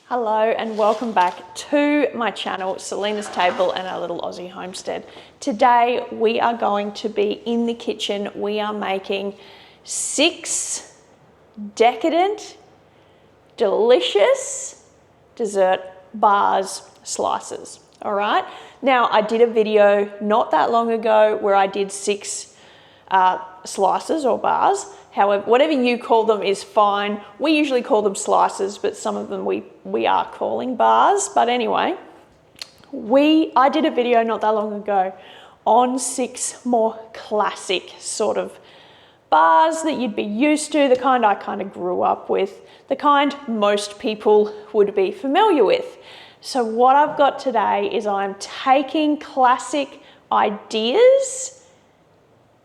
Hello and welcome back to my channel, Selena's Table and our little Aussie homestead. Today we are going to be in the kitchen. We are making 6 decadent, delicious dessert bars slices. All right. Now I did a video not that long ago where I did 6 slices or bars. However, whatever you call them is fine. We usually call them slices, but some of them we are calling bars. But anyway, I did a video not that long ago on 6 more classic sort of bars that you'd be used to, the kind I kind of grew up with, the kind most people would be familiar with. So what I've got today is I'm taking classic ideas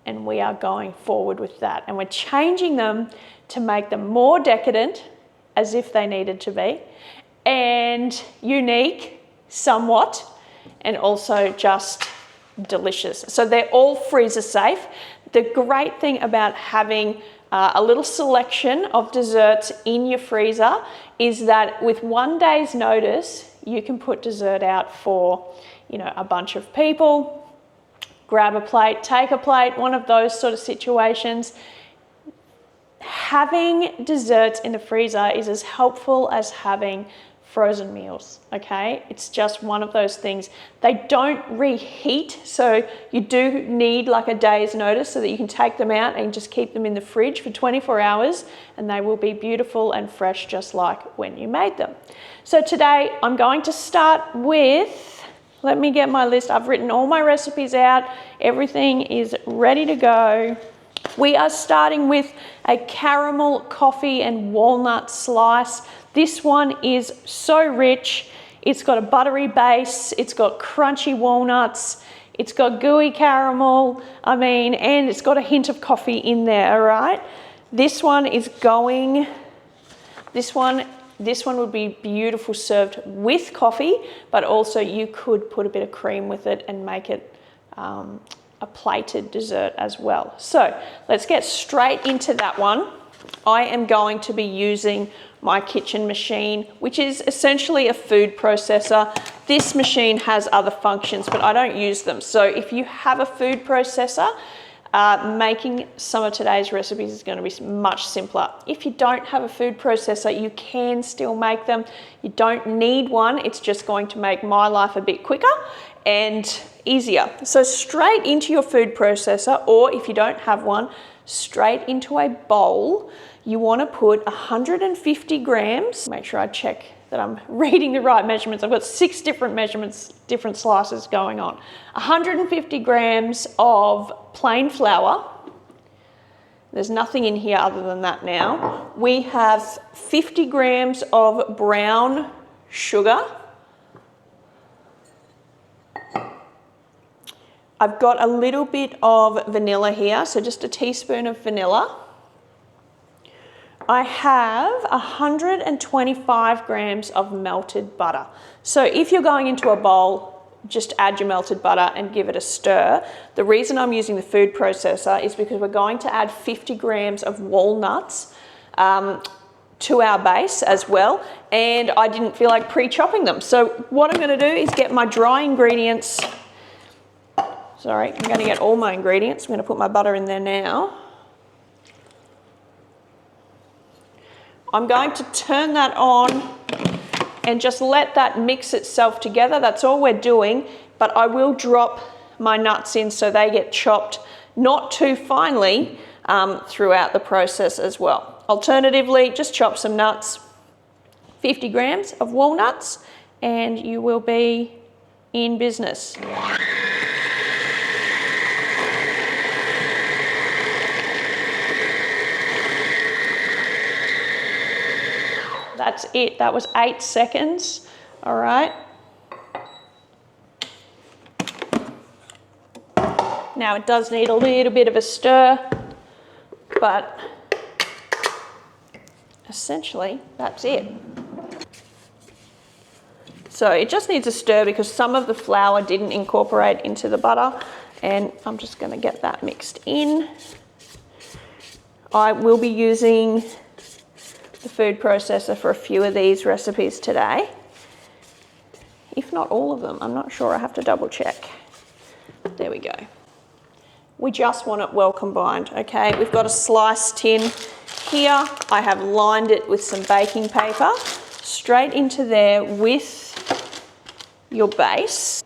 and we are going forward with that. And we're changing them to make them more decadent, as if they needed to be, and unique somewhat, and also just delicious. So they're all freezer safe. The great thing about having a little selection of desserts in your freezer is that with 1 day's notice, you can put dessert out for, a bunch of people. Grab a plate, take a plate, one of those sort of situations. Having desserts in the freezer is as helpful as having frozen meals, okay? It's just one of those things. They don't reheat, so you do need like a day's notice so that you can take them out and just keep them in the fridge for 24 hours and they will be beautiful and fresh just like when you made them. So today I'm going to start with, let me get my list. I've written all my recipes out. Everything is ready to go. We are starting with a caramel coffee and walnut slice. This one is so rich. It's got a buttery base. It's got crunchy walnuts. It's got gooey caramel. And it's got a hint of coffee in there, all right? This one would be beautiful served with coffee, but also you could put a bit of cream with it and make it a plated dessert as well. So let's get straight into that one. I am going to be using my kitchen machine, which is essentially a food processor. This machine has other functions, but I don't use them. So if you have a food processor, making some of today's recipes is going to be much simpler. If you don't have a food processor, you can still make them. You don't need one. It's just going to make my life a bit quicker and easier. So straight into your food processor, or if you don't have one, straight into a bowl. You want to put 150 grams. Make sure I check that I'm reading the right measurements. I've got 6 different measurements, different slices going on. 150 grams of plain flour. There's nothing in here other than that now. We have 50 grams of brown sugar. I've got a little bit of vanilla here, so just a teaspoon of vanilla. I have 125 grams of melted butter. So if you're going into a bowl, just add your melted butter and give it a stir. The reason I'm using the food processor is because we're going to add 50 grams of walnuts to our base as well. And I didn't feel like pre-chopping them. So what I'm gonna do is get my dry ingredients. Sorry, I'm gonna get all my ingredients. I'm gonna put my butter in there now. I'm going to turn that on and just let that mix itself together. That's all we're doing, but I will drop my nuts in so they get chopped not too finely throughout the process as well. Alternatively, just chop some nuts, 50 grams of walnuts, and you will be in business. That's it. That was 8 seconds. All right. Now it does need a little bit of a stir, but essentially that's it. So it just needs a stir because some of the flour didn't incorporate into the butter, and I'm just going to get that mixed in. I will be using the food processor for a few of these recipes today. If not all of them, I'm not sure, I have to double check. There we go. We just want it well combined, okay? We've got a sliced tin here. I have lined it with some baking paper. Straight into there with your base.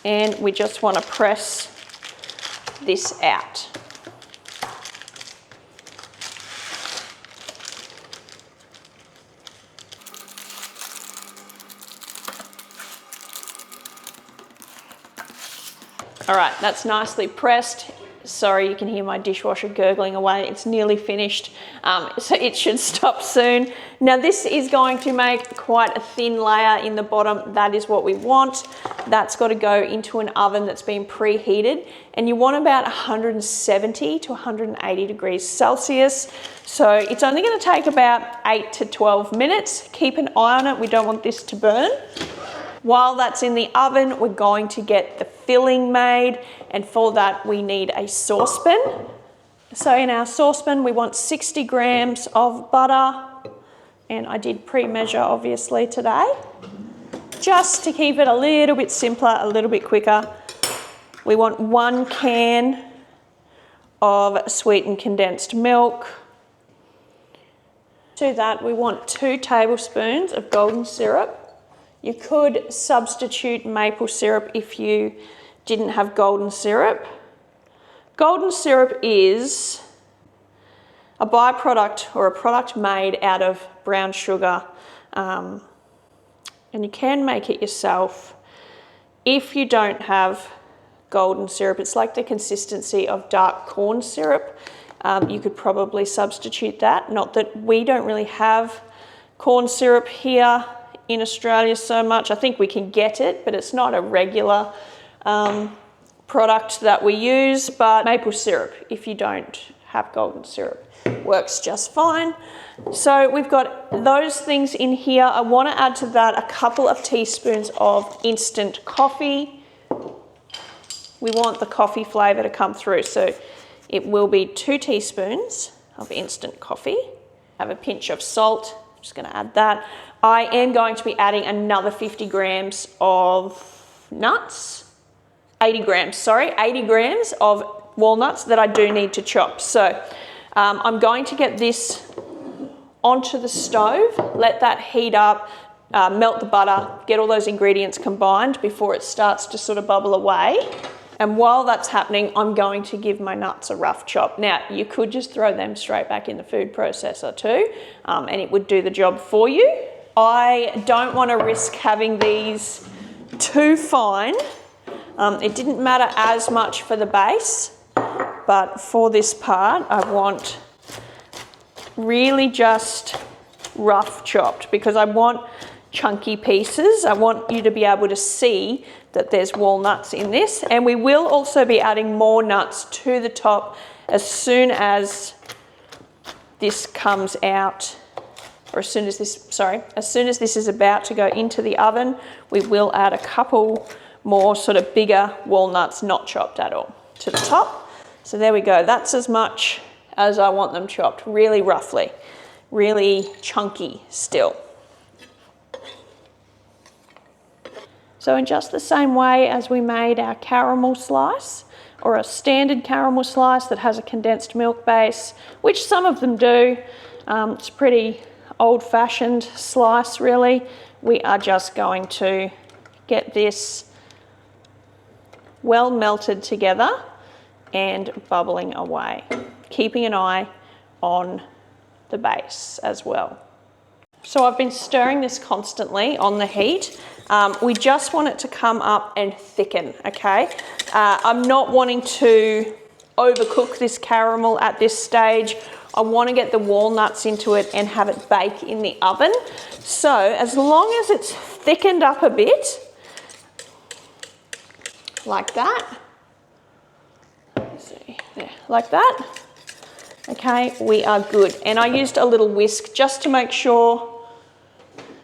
And we just want to press this out. All right, that's nicely pressed. Sorry, you can hear my dishwasher gurgling away. It's nearly finished, so it should stop soon. Now this is going to make quite a thin layer in the bottom. That is what we want. That's got to go into an oven that's been preheated, and you want about 170 to 180 degrees Celsius. So it's only going to take about 8 to 12 minutes. Keep an eye on it. We don't want this to burn. While that's in the oven, we're going to get the filling made, and for that we need a saucepan. So in our saucepan we want 60 grams of butter, and I did pre-measure obviously today, just to keep it a little bit simpler, a little bit quicker. We want 1 can of sweetened condensed milk. To that we want 2 tablespoons of golden syrup. You could substitute maple syrup if you didn't have golden syrup. Golden syrup is a byproduct or a product made out of brown sugar, and you can make it yourself. If you don't have golden syrup, it's like the consistency of dark corn syrup. You could probably substitute that. Not that we don't really have corn syrup here in Australia so much. I think we can get it, but it's not a regular product that we use. But maple syrup, if you don't have golden syrup, works just fine. So we've got those things in here. I want to add to that a couple of teaspoons of instant coffee. We want the coffee flavour to come through, so it will be 2 teaspoons of instant coffee. I have a pinch of salt. I'm just going to add that. I am going to be adding another 50 grams of nuts. 80 grams of walnuts that I do need to chop. So I'm going to get this onto the stove, let that heat up, melt the butter, get all those ingredients combined before it starts to sort of bubble away. And while that's happening, I'm going to give my nuts a rough chop. Now, you could just throw them straight back in the food processor too, and it would do the job for you. I don't want to risk having these too fine. It didn't matter as much for the base, but for this part, I want really just rough chopped because I want chunky pieces. I want you to be able to see that there's walnuts in this, and we will also be adding more nuts to the top as soon as this comes out, or as soon as this is about to go into the oven. We will add a couple more sort of bigger walnuts, not chopped at all, to the top. So there we go. That's as much as I want them chopped, really roughly, really chunky still. So in just the same way as we made our caramel slice, or a standard caramel slice that has a condensed milk base, which some of them do, it's a pretty old-fashioned slice really. We are just going to get this well melted together and bubbling away, keeping an eye on the base as well. So I've been stirring this constantly on the heat. We just want it to come up and thicken, okay? I'm not wanting to overcook this caramel at this stage. I want to get the walnuts into it and have it bake in the oven. So as long as it's thickened up a bit, like that, let's see, there, like that, okay, we are good. And I used a little whisk just to make sure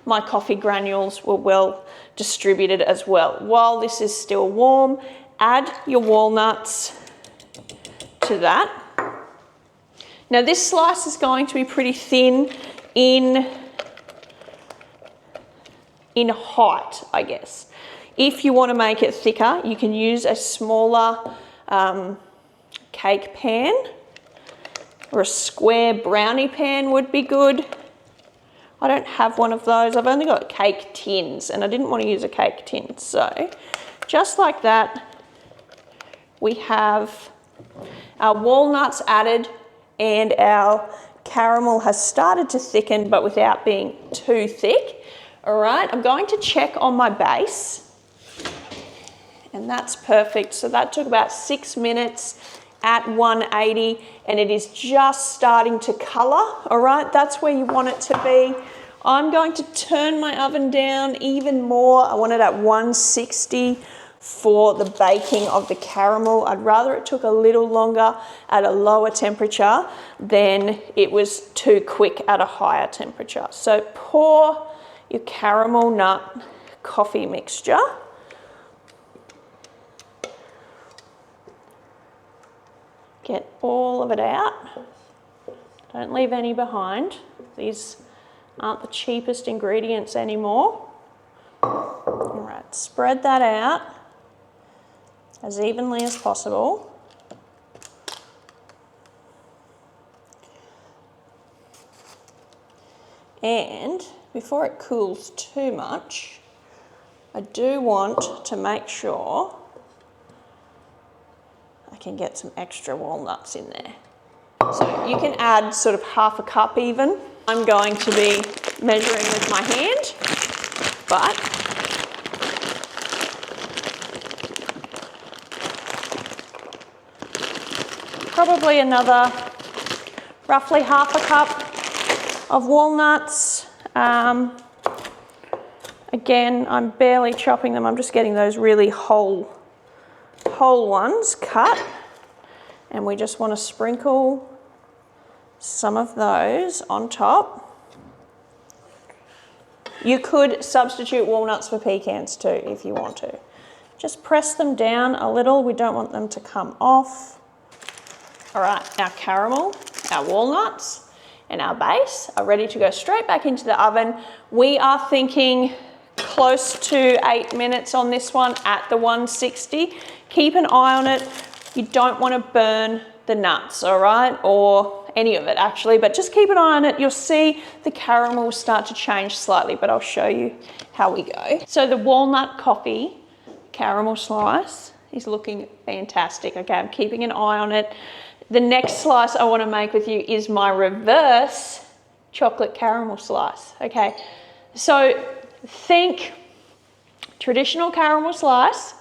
my coffee granules were well distributed as well. While this is still warm, add your walnuts to that. Now this slice is going to be pretty thin in height, I guess. If you want to make it thicker, you can use a smaller cake pan, or a square brownie pan would be good. I don't have one of those. I've only got cake tins and I didn't want to use a cake tin. So just like that, we have our walnuts added and our caramel has started to thicken, but without being too thick. All right, I'm going to check on my base, and that's perfect. So that took about 6 minutes at 180, and it is just starting to color. All right, that's where you want it to be. I'm going to turn my oven down even more. I want it at 160 for the baking of the caramel. I'd rather it took a little longer at a lower temperature than it was too quick at a higher temperature. So pour your caramel nut coffee mixture. Get all of it out. Don't leave any behind. These aren't the cheapest ingredients anymore. All right, spread that out as evenly as possible. And before it cools too much, I do want to make sure I can get some extra walnuts in there. So you can add sort of half a cup even. I'm going to be measuring with my hand, but probably another roughly half a cup of walnuts. Again, I'm barely chopping them. I'm just getting those really whole ones cut. And we just want to sprinkle some of those on top. You could substitute walnuts for pecans too if you want to. Just press them down a little. We don't want them to come off. All right, our caramel, our walnuts, and our base are ready to go straight back into the oven. We are thinking close to 8 minutes on this one at the 160. Keep an eye on it. You don't want to burn the nuts, all right, or any of it actually, but just keep an eye on it. You'll see the caramel will start to change slightly, but I'll show you how we go. So the walnut coffee caramel slice is looking fantastic. Okay, I'm keeping an eye on it. The next slice I want to make with you is my reverse chocolate caramel slice. Okay, so think traditional caramel slice,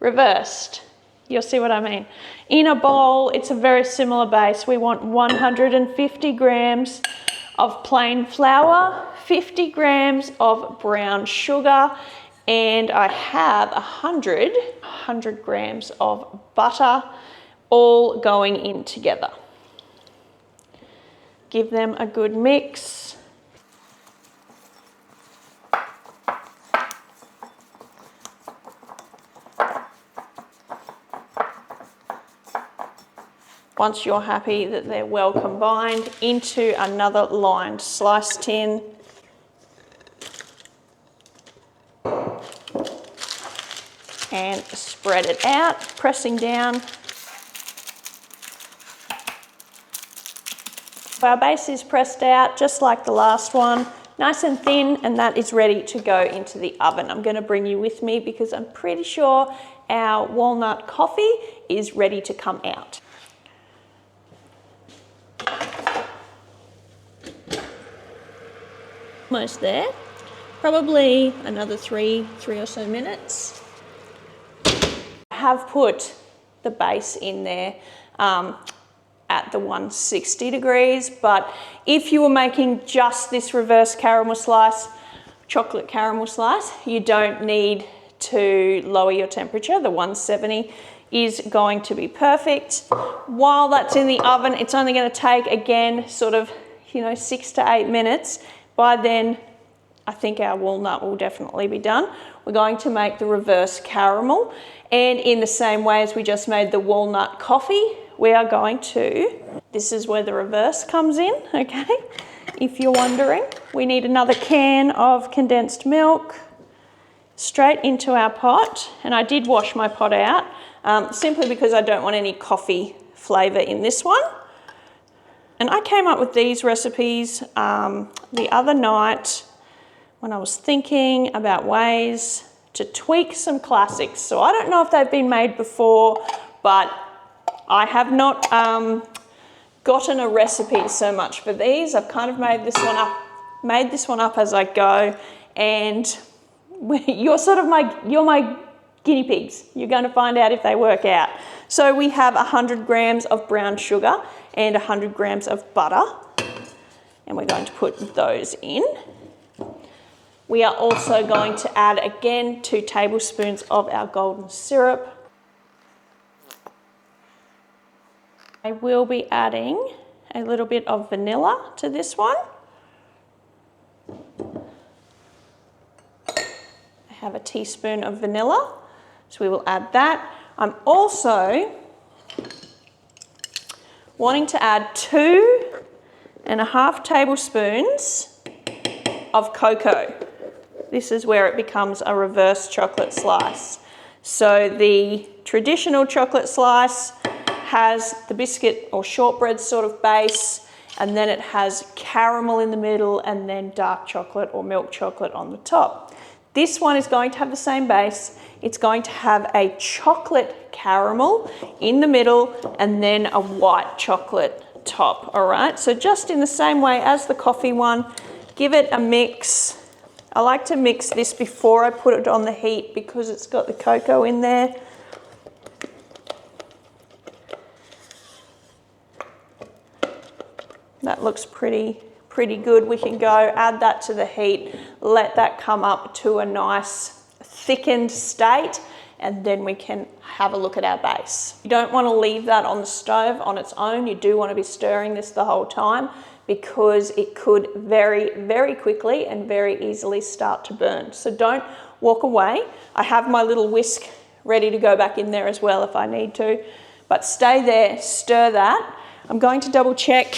reversed. You'll see what I mean. In a bowl, it's a very similar base. We want 150 grams of plain flour, 50 grams of brown sugar, and I have 100 grams of butter, all going in together. Give them a good mix. Once you're happy that they're well combined, into another lined slice tin. And spread it out, pressing down. Our base is pressed out just like the last one, nice and thin, and that is ready to go into the oven. I'm going to bring you with me because I'm pretty sure our walnut coffee is ready to come out. Almost there, probably another three or so minutes. I have put the base in there at the 160 degrees, but if you were making just this reverse caramel slice, chocolate caramel slice, you don't need to lower your temperature. The 170 is going to be perfect. While that's in the oven, it's only going to take, again, sort of, 6 to 8 minutes. By then, I think our walnut will definitely be done. We're going to make the reverse caramel, and in the same way as we just made the walnut coffee, we are going to, this is where the reverse comes in, okay? If you're wondering, we need another can of condensed milk straight into our pot. And I did wash my pot out simply because I don't want any coffee flavour in this one. And I came up with these recipes the other night when I was thinking about ways to tweak some classics. So I don't know if they've been made before, but I have not gotten a recipe so much for these. I've kind of made this one up as I go, and you're my guinea pigs. You're going to find out if they work out. So we have 100 grams of brown sugar and 100 grams of butter, and we're going to put those in. We are also going to add again 2 tablespoons of our golden syrup. I will be adding a little bit of vanilla to this one. I have a teaspoon of vanilla, so we will add that. I'm also wanting to add 2.5 tablespoons of cocoa. This is where it becomes a reverse chocolate slice. So the traditional chocolate slice has the biscuit or shortbread sort of base, and then it has caramel in the middle and then dark chocolate or milk chocolate on the top. This one is going to have the same base. It's going to have a chocolate caramel in the middle and then a white chocolate top, all right? So just in the same way as the coffee one, give it a mix. I like to mix this before I put it on the heat because it's got the cocoa in there. That looks pretty good. We can go add that to the heat, let that come up to a nice thickened state, and then we can have a look at our base. You don't want to leave that on the stove on its own. You do want to be stirring this the whole time because it could very, very quickly and very easily start to burn. So don't walk away. I have my little whisk ready to go back in there as well if I need to, but stay there, stir that. I'm going to double check.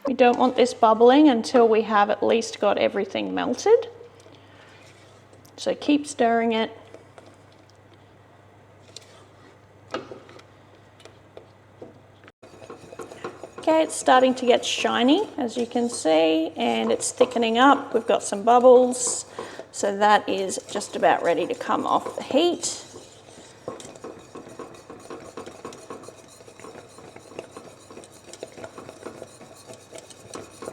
We don't want this bubbling until we have at least got everything melted. So keep stirring it. Okay, it's starting to get shiny, as you can see, and it's thickening up. We've got some bubbles, so that is just about ready to come off the heat.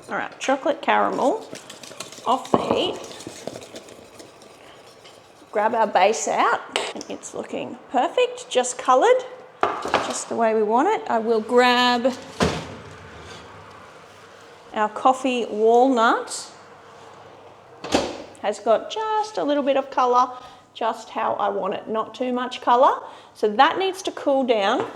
All right, chocolate caramel off the heat. Grab our base out, and it's looking perfect, just coloured, just the way we want it. I will grab our coffee walnut. Has got just a little bit of colour, just how I want it, not too much colour. So that needs to cool down.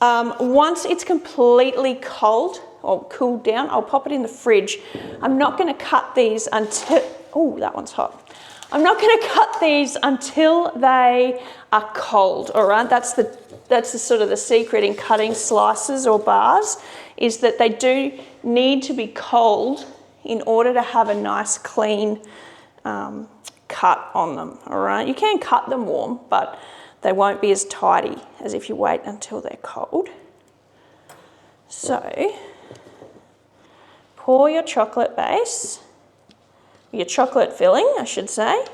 Once it's completely cold or cooled down, I'll pop it in the fridge. I'm not going to cut these until, oh, that one's hot. I'm not going to cut these until they are cold, all right? That's the sort of the secret in cutting slices or bars, is that they do need to be cold in order to have a nice clean cut on them, all right? You can cut them warm, but they won't be as tidy as if you wait until they're cold. So, pour your chocolate base, your chocolate filling, I should say.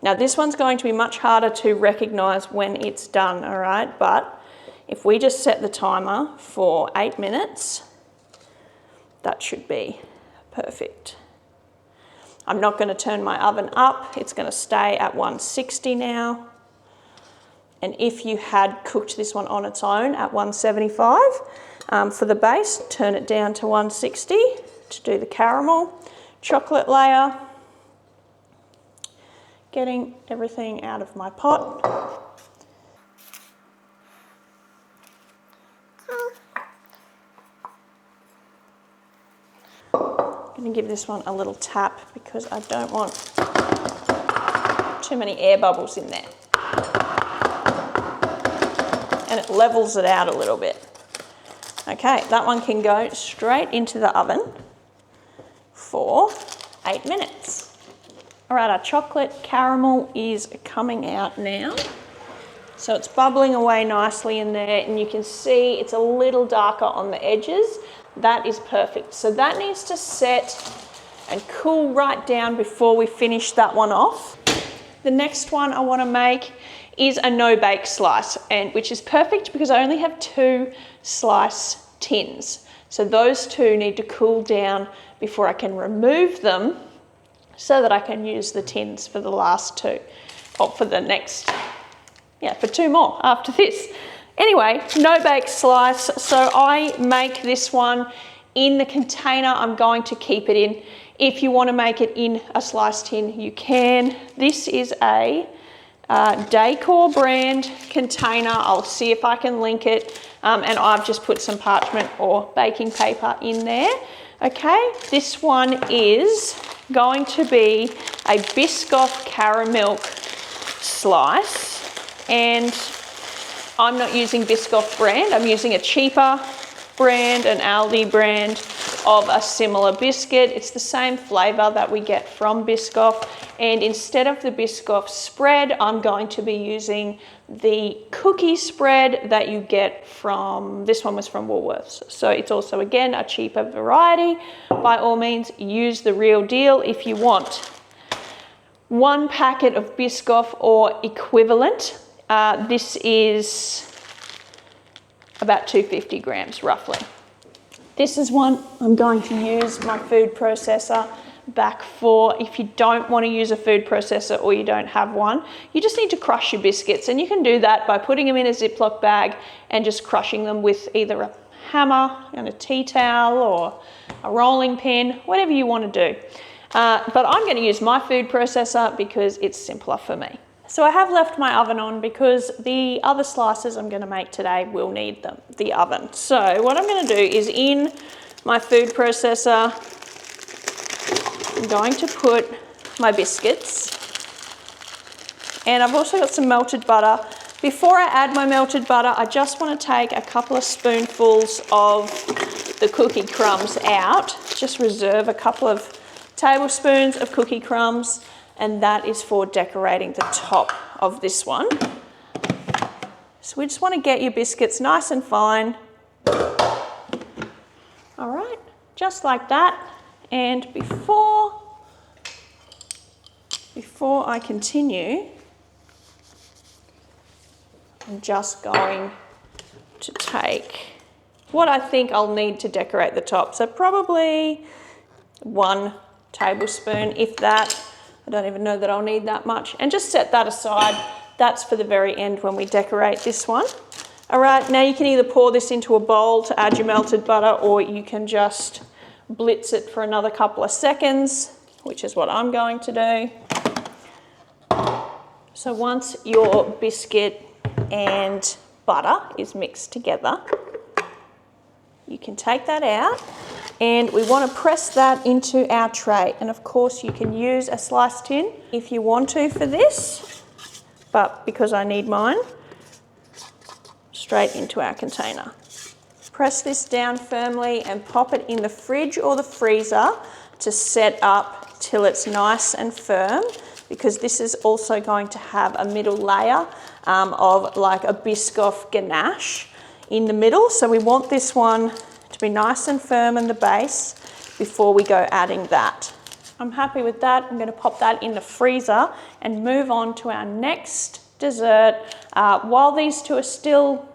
Now this one's going to be much harder to recognise when it's done, all right? But if we just set the timer for 8 minutes, that should be perfect. I'm not going to turn my oven up. It's going to stay at 160 now. And if you had cooked this one on its own at 175 for the base, turn it down to 160 to do the caramel chocolate layer. Getting everything out of my pot. me give this one a little tap because I don't want too many air bubbles in there. And it levels it out a little bit. Okay, that one can go straight into the oven for 8 minutes. All right, our chocolate caramel is coming out now. So it's bubbling away nicely in there, and you can see it's a little darker on the edges. That is perfect. So that needs to set and cool right down before we finish that one off. The next one I want to make is a no-bake slice, and which is perfect because I only have 2 slice tins. So those 2 need to cool down before I can remove them so that I can use the tins for the last 2, or for the next, for 2 more after this. Anyway, no-bake slice. So I make this one in the container I'm going to keep it in. If you want to make it in a slice tin, you can. This is a Decor brand container. I'll see if I can link it. And I've just put some parchment or baking paper in there. Okay, this one is going to be a biscoff Caramilk slice. And I'm not using biscoff brand. I'm using a cheaper brand, an Aldi brand of a similar biscuit. It's the same flavour that we get from biscoff. And instead of the biscoff spread, I'm going to be using the cookie spread that you get from, this one was from Woolworths. So it's also, again, a cheaper variety. By all means, use the real deal if you want. 1 packet of biscoff or equivalent. This is about 250 grams roughly. This is one I'm going to use my food processor back for. If you don't want to use a food processor or you don't have one, you just need to crush your biscuits, and you can do that by putting them in a Ziploc bag and just crushing them with either a hammer and a tea towel or a rolling pin, whatever you want to do. But I'm going to use my food processor because it's simpler for me. So I have left my oven on because the other slices I'm going to make today will need the oven. So what I'm going to do is, in my food processor, I'm going to put my biscuits, and I've also got some melted butter. Before I add my melted butter, I just want to take a couple of spoonfuls of the cookie crumbs out. Just reserve a couple of tablespoons of cookie crumbs, and that is for decorating the top of this one. So we just want to get your biscuits nice and fine. All right, just like that. And before I continue, I'm just going to take what I think I'll need to decorate the top. So probably 1 tablespoon, if that. I don't even know that I'll need that much. And just set that aside. That's for the very end when we decorate this one. All right, now you can either pour this into a bowl to add your melted butter, or you can just blitz it for another couple of seconds, which is what I'm going to do. So once your biscuit and butter is mixed together, you can take that out, and we want to press that into our tray. And of course you can use a slice tin if you want to for this, but because I need mine, straight into our container. Press this down firmly and pop it in the fridge or the freezer to set up till it's nice and firm, because this is also going to have a middle layer of like a biscoff ganache in the middle. So we want this one to be nice and firm in the base before we go adding that. I'm happy with that. I'm going to pop that in the freezer and move on to our next dessert. While these two are still,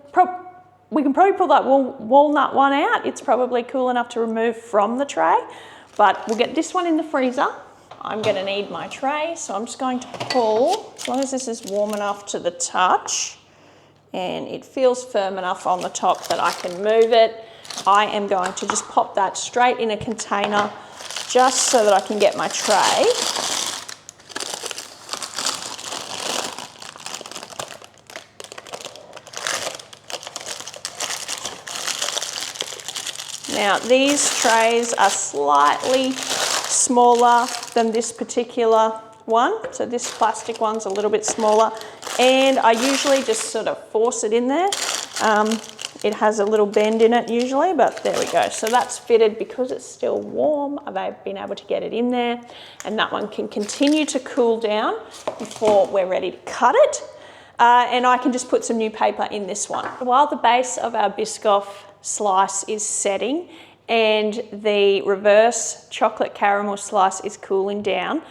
we can probably pull that walnut one out. It's probably cool enough to remove from the tray, but we'll get this one in the freezer. I'm going to need my tray, so I'm just going to pull, as long as this is warm enough to the touch and it feels firm enough on the top that I can move it. I am going to just pop that straight in a container just so that I can get my tray. Now these trays are slightly smaller than this particular one. So this plastic one's a little bit smaller, and I usually just sort of force it in there. It has a little bend in it usually, but there we go. So that's fitted because it's still warm. I've been able to get it in there, and that one can continue to cool down before we're ready to cut it. And I can just put some new paper in this one. While the base of our biscoff slice is setting and the reverse chocolate caramel slice is cooling down,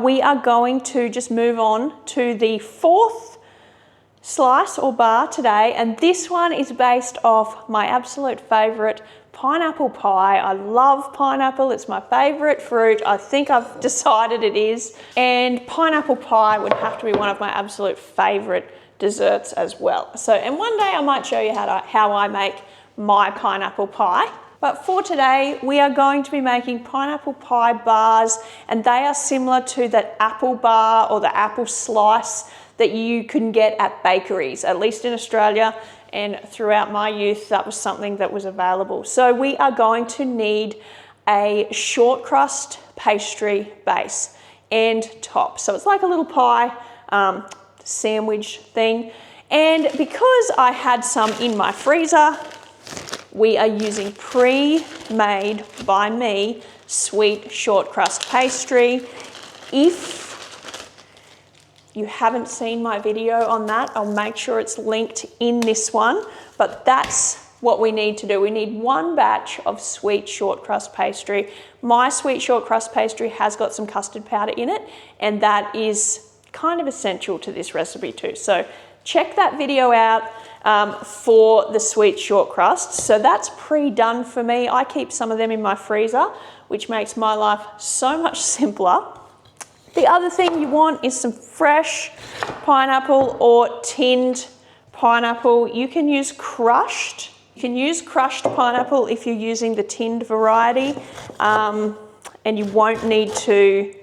we are going to just move on to the fourth slice or bar today, and this one is based off my absolute favorite pineapple pie. I love pineapple, it's my favorite fruit. I think I've decided it is, and pineapple pie would have to be one of my absolute favorite desserts as well. So, and one day I might show you how I make my pineapple pie. But for today, we are going to be making pineapple pie bars, and they are similar to that apple bar or the apple slice that you can get at bakeries, at least in Australia, and throughout my youth, that was something that was available. So we are going to need a short crust pastry base and top. So it's like a little pie sandwich thing. And because I had some in my freezer, we are using pre-made by me sweet short crust pastry. If you haven't seen my video on that, I'll make sure it's linked in this one, but that's what we need to do. We need one batch of sweet short crust pastry. My sweet short crust pastry has got some custard powder in it, and that is kind of essential to this recipe too. So check that video out for the sweet short crust. So that's pre-done for me. I keep some of them in my freezer, which makes my life so much simpler. The other thing you want is some fresh pineapple or tinned pineapple. You can use crushed. You can use crushed pineapple if you're using the tinned variety, and you won't need to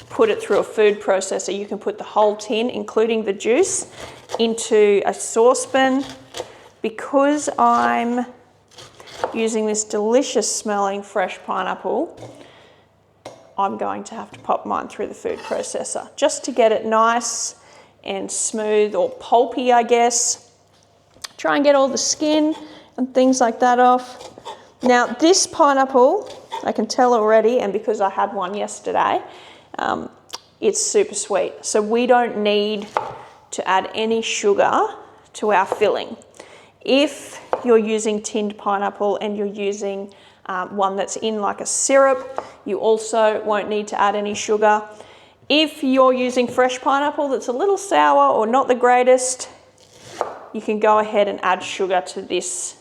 put it through a food processor. You can put the whole tin, including the juice, into a saucepan. Because I'm using this delicious smelling fresh pineapple, I'm going to have to pop mine through the food processor just to get it nice and smooth, or pulpy, I guess. Try and get all the skin and things like that off. Now this pineapple, I can tell already, and because I had one yesterday, it's super sweet. So we don't need to add any sugar to our filling. If you're using tinned pineapple and you're using one that's in like a syrup, you also won't need to add any sugar. If you're using fresh pineapple that's a little sour or not the greatest, you can go ahead and add sugar to this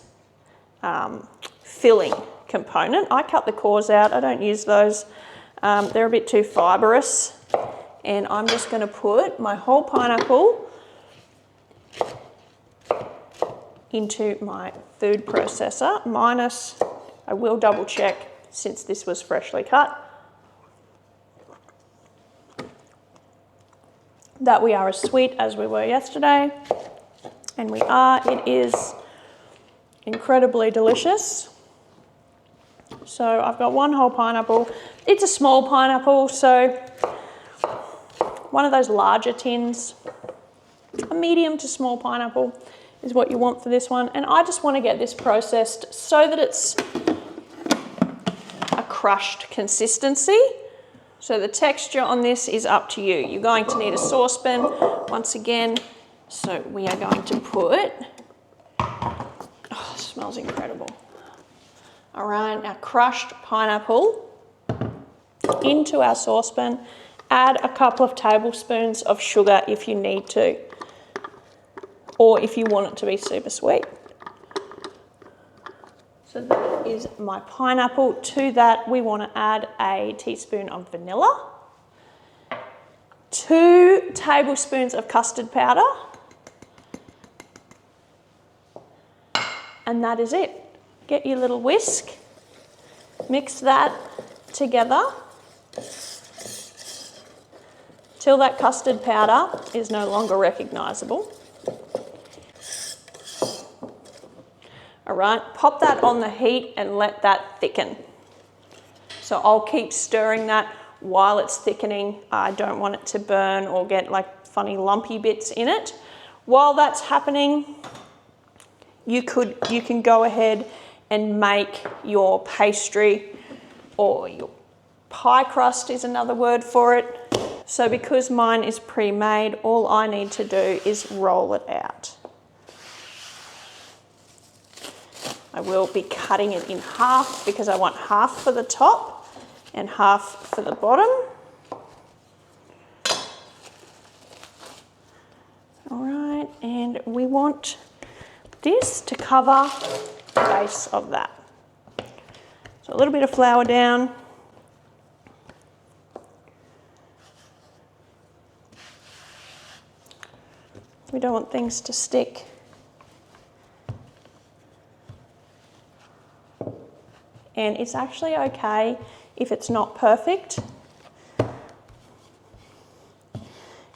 filling component. I cut the cores out, I don't use those. They're a bit too fibrous. And I'm just going to put my whole pineapple into my food processor, minus, I will double check since this was freshly cut, that we are as sweet as we were yesterday, and we are. It is incredibly delicious. So I've got one whole pineapple. It's a small pineapple, so one of those larger tins. A medium to small pineapple is what you want for this one. And I just want to get this processed so that it's a crushed consistency. So the texture on this is up to you. You're going to need a saucepan once again. So we are going to put, oh, it smells incredible. All right, our crushed pineapple into our saucepan. Add a couple of tablespoons of sugar if you need to, or if you want it to be super sweet. So that is my pineapple. To that, we want to add a teaspoon of vanilla, 2 tablespoons of custard powder, and that is it. Get your little whisk, mix that together till that custard powder is no longer recognisable. All right, pop that on the heat and let that thicken. So I'll keep stirring that while it's thickening. I don't want it to burn or get like funny lumpy bits in it. While that's happening, you can go ahead and make your pastry, or your pie crust is another word for it. So because mine is pre-made, all I need to do is roll it out. I will be cutting it in half because I want half for the top and half for the bottom. All right, and we want this to cover the base of that. So a little bit of flour down. We don't want things to stick. And it's actually okay if it's not perfect.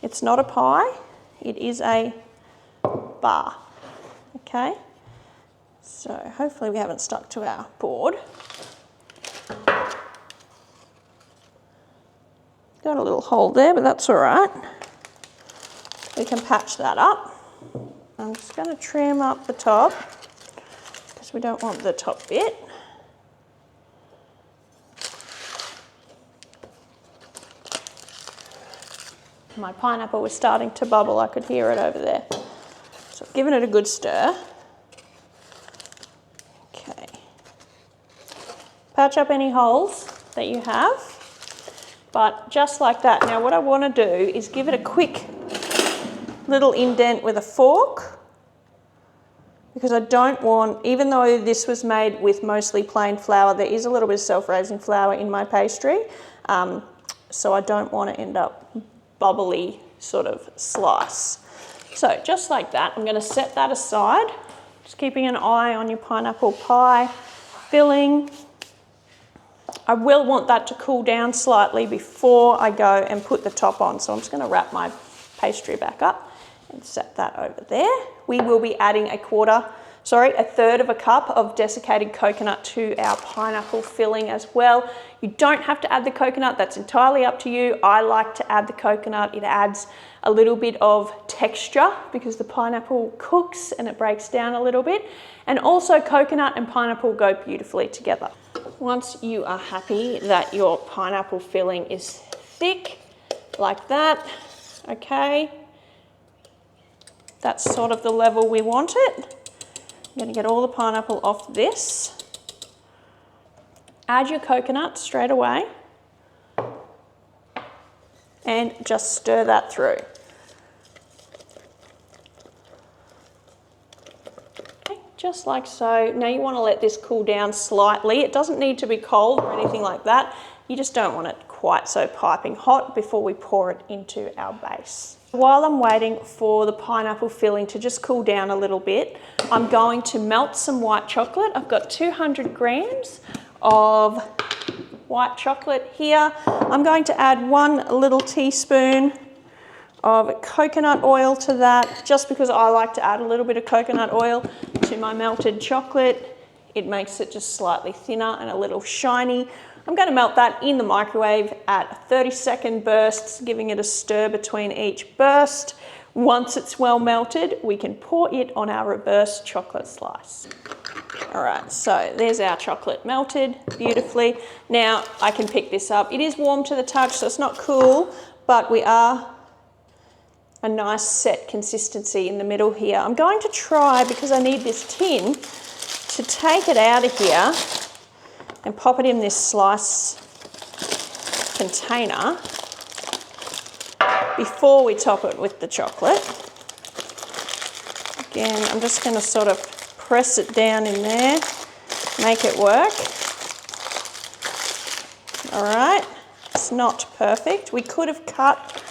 It's not a pie, it is a bar, okay? So hopefully we haven't stuck to our board. Got a little hole there, but that's all right. We can patch that up. I'm just going to trim up the top because we don't want the top bit. My pineapple was starting to bubble, I could hear it over there. So I've given it a good stir. Okay. Patch up any holes that you have, but just like that. Now what I want to do is give it a quick little indent with a fork, because I don't want, even though this was made with mostly plain flour, there is a little bit of self-raising flour in my pastry, so I don't want to end up bubbly sort of slice. So just like that, I'm going to set that aside, just keeping an eye on your pineapple pie filling. I will want that to cool down slightly before I go and put the top on, so I'm just going to wrap my pastry back up and set that over there. We will be adding a third of a cup of desiccated coconut to our pineapple filling as well. You don't have to add the coconut, that's entirely up to you. I like to add the coconut. It adds a little bit of texture because the pineapple cooks and it breaks down a little bit. And also coconut and pineapple go beautifully together. Once you are happy that your pineapple filling is thick like that, okay, that's sort of the level we want it. I'm going to get all the pineapple off this. Add your coconut straight away and just stir that through. Okay, just like so. Now you want to let this cool down slightly. It doesn't need to be cold or anything like that. You just don't want it quite so piping hot before we pour it into our base. While I'm waiting for the pineapple filling to just cool down a little bit, I'm going to melt some white chocolate. I've got 200 grams of white chocolate here. I'm going to add 1 little teaspoon of coconut oil to that, just because I like to add a little bit of coconut oil to my melted chocolate. It makes it just slightly thinner and a little shiny. I'm going to melt that in the microwave at 30-second bursts, giving it a stir between each burst. Once it's well melted, we can pour it on our reverse chocolate slice. All right, so there's our chocolate melted beautifully. Now I can pick this up. It is warm to the touch, so it's not cool, but we are a nice set consistency in the middle here. I'm going to try, because I need this tin, to take it out of here and pop it in this slice container before we top it with the chocolate. Again, I'm just going to sort of press it down in there, make it work. All right, it's not perfect. We could have cut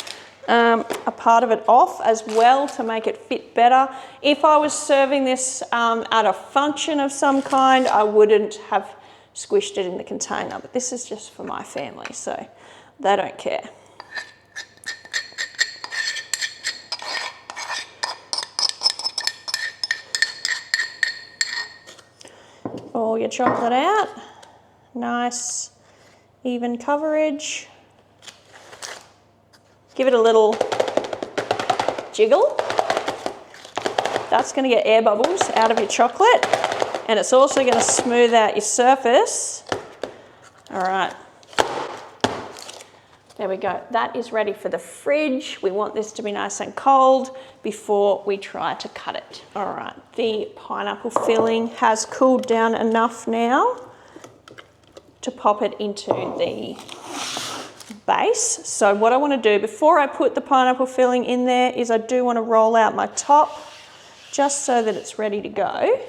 a part of it off as well to make it fit better. If I was serving this at a function of some kind, I wouldn't have squished it in the container, but this is just for my family, so they don't care. All your chocolate out, nice even coverage. Give it a little jiggle. That's going to get air bubbles out of your chocolate, and it's also going to smooth out your surface. All right. There we go. That is ready for the fridge. We want this to be nice and cold before we try to cut it. All right, the pineapple filling has cooled down enough now to pop it into the base. So what I want to do before I put the pineapple filling in there is I do want to roll out my top just so that it's ready to go.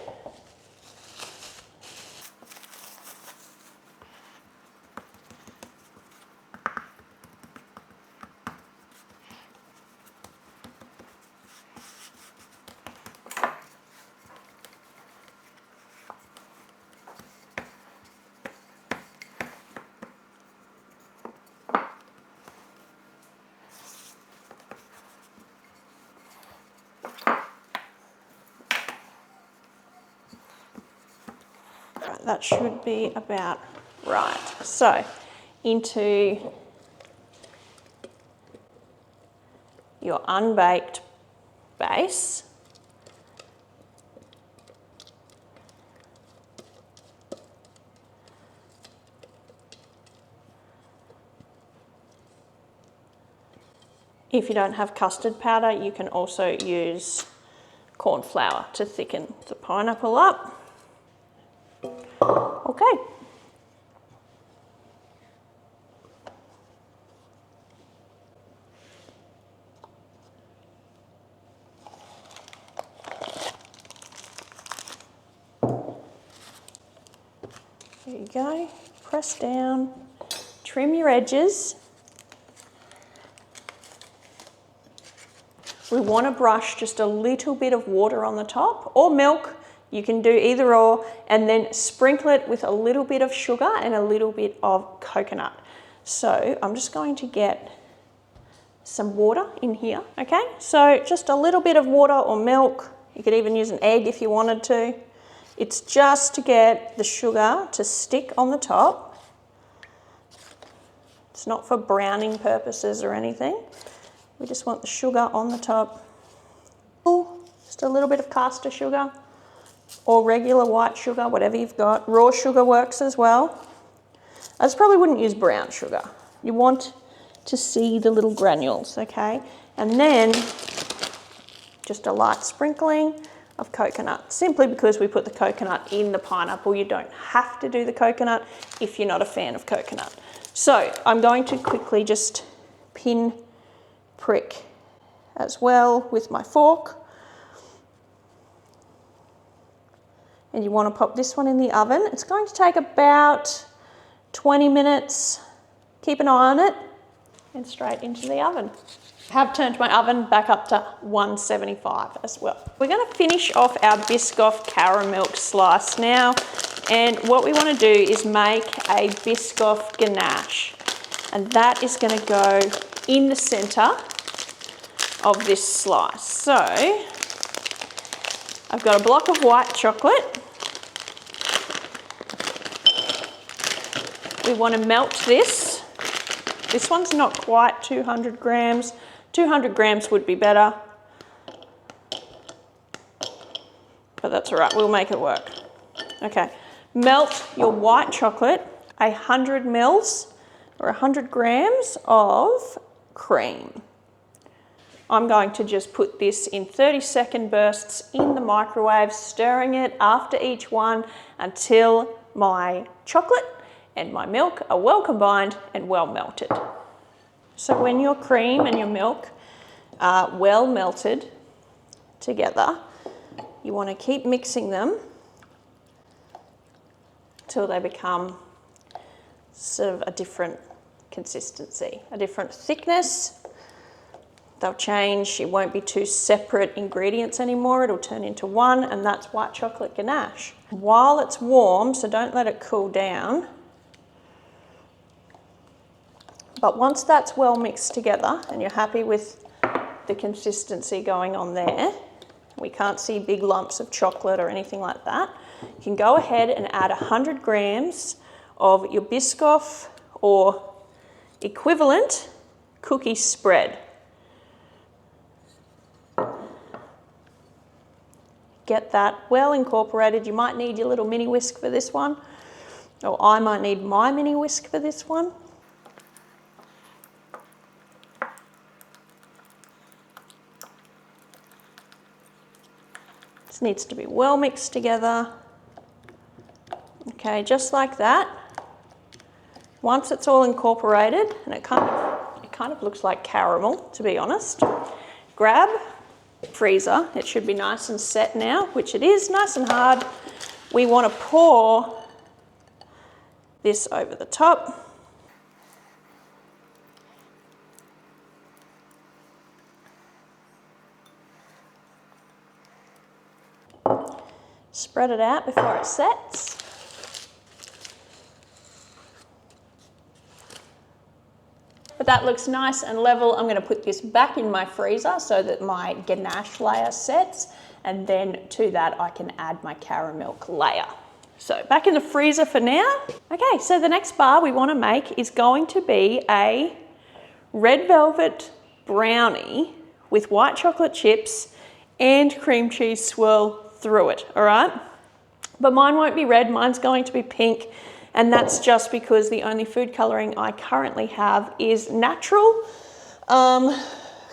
That should be about right. So into your unbaked base. If you don't have custard powder, you can also use corn flour to thicken the pineapple up. Okay. There you go. Press down, trim your edges. We want to brush just a little bit of water on the top, or milk. You can do either or, and then sprinkle it with a little bit of sugar and a little bit of coconut. So I'm just going to get some water in here, okay? So just a little bit of water or milk. You could even use an egg if you wanted to. It's just to get the sugar to stick on the top. It's not for browning purposes or anything. We just want the sugar on the top. Just a little bit of caster sugar, or regular white sugar, whatever you've got. Raw sugar works as well. I just probably wouldn't use brown sugar. You want to see the little granules, okay? And then just a light sprinkling of coconut, simply because we put the coconut in the pineapple. You don't have to do the coconut if you're not a fan of coconut. So I'm going to quickly just pin prick as well with my fork. And you want to pop this one in the oven. It's going to take about 20 minutes. Keep an eye on it, and straight into the oven. I have turned my oven back up to 175 as well. We're going to finish off our biscoff Caramilk slice now. And what we want to do is make a biscoff ganache. And that is going to go in the center of this slice. So I've got a block of white chocolate. We want to melt this. This one's not quite 200 grams. 200 grams would be better. But that's all right, we'll make it work. Okay, melt your white chocolate, 100 mils or 100 grams of cream. I'm going to just put this in 30-second bursts in the microwave, stirring it after each one until my chocolate and my milk are well combined and well melted. So when your cream and your milk are well melted together, you want to keep mixing them till they become sort of a different consistency, a different thickness. They'll change, it won't be two separate ingredients anymore, it'll turn into one, and that's white chocolate ganache. While it's warm, so don't let it cool down, but once that's well mixed together and you're happy with the consistency going on there, we can't see big lumps of chocolate or anything like that, you can go ahead and add 100 grams of your biscoff or equivalent cookie spread. Get that well incorporated. You might need your little mini whisk for this one, or I might need my mini whisk for this one. This needs to be well mixed together. Okay, just like that. Once it's all incorporated, and it kind of looks like caramel, to be honest, grab freezer. It should be nice and set now, which it is, nice and hard. We want to pour this over the top. Spread it out before it sets. But that looks nice and level. I'm going to put this back in my freezer so that my ganache layer sets, and then to that I can add my Caramilk layer. So back in the freezer for now. Okay, so the next bar we want to make is going to be a red velvet brownie with white chocolate chips and cream cheese swirl through it, all right? But mine won't be red, mine's going to be pink. And that's just because the only food colouring I currently have is natural,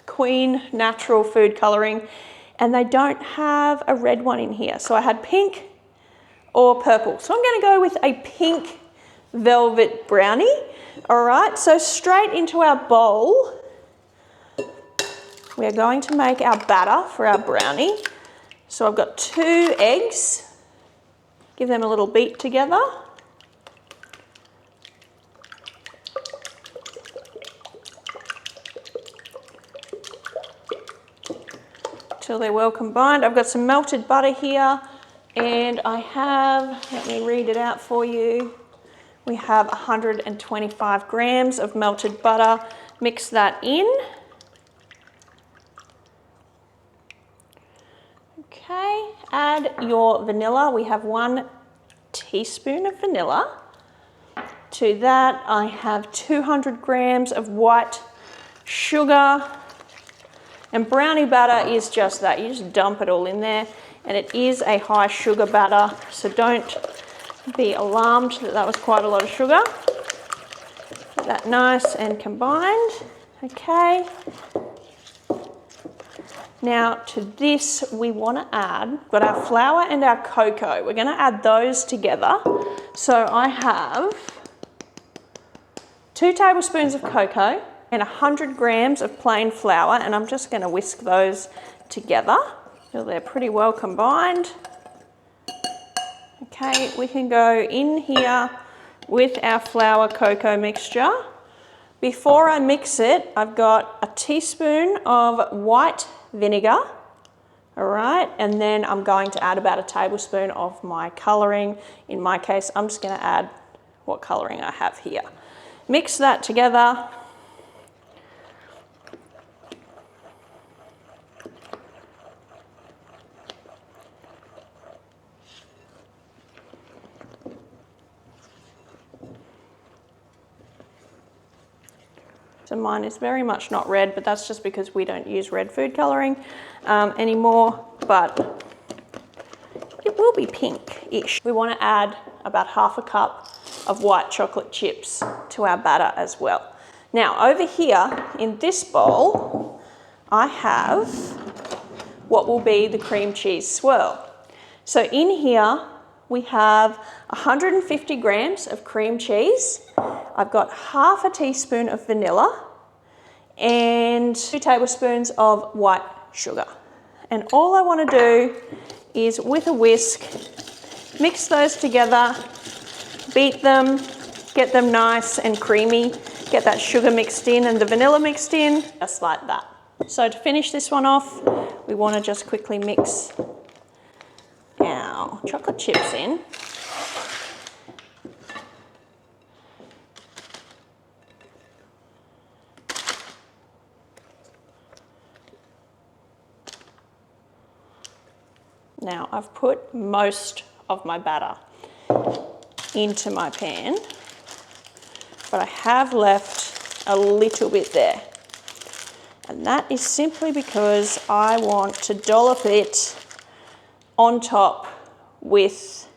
Queen natural food colouring, and they don't have a red one in here. So I had pink or purple. So I'm going to go with a pink velvet brownie. All right, so straight into our bowl, we are going to make our batter for our brownie. So I've got 2 eggs, give them a little beat together. Till they're well combined. I've got some melted butter here, and I have, let me read it out for you. We have 125 grams of melted butter. Mix that in. Okay, add your vanilla. We have 1 teaspoon of vanilla. To that, I have 200 grams of white sugar. And brownie batter is just that. You just dump it all in there, and it is a high sugar batter, so don't be alarmed that that was quite a lot of sugar. Get that nice and combined. Okay. Now to this we want to add, we've got our flour and our cocoa. We're going to add those together. So I have 2 tablespoons of cocoa and 100 grams of plain flour, and I'm just going to whisk those together till they're pretty well combined. Okay, we can go in here with our flour cocoa mixture. Before I mix it, I've got a teaspoon of white vinegar, all right, and then I'm going to add about a tablespoon of my colouring. In my case, I'm just going to add what colouring I have here. Mix that together. So mine is very much not red, but that's just because we don't use red food colouring anymore, but it will be pink-ish. We want to add about half a cup of white chocolate chips to our batter as well. Now over here in this bowl, I have what will be the cream cheese swirl. So in here we have 150 grams of cream cheese. I've got half a teaspoon of vanilla and 2 tablespoons of white sugar. And all I want to do is with a whisk, mix those together, beat them, get them nice and creamy, get that sugar mixed in and the vanilla mixed in, just like that. So to finish this one off, we want to just quickly mix our chocolate chips in. Now I've put most of my batter into my pan. but I have left a little bit there. And that is simply because I want to dollop it on top with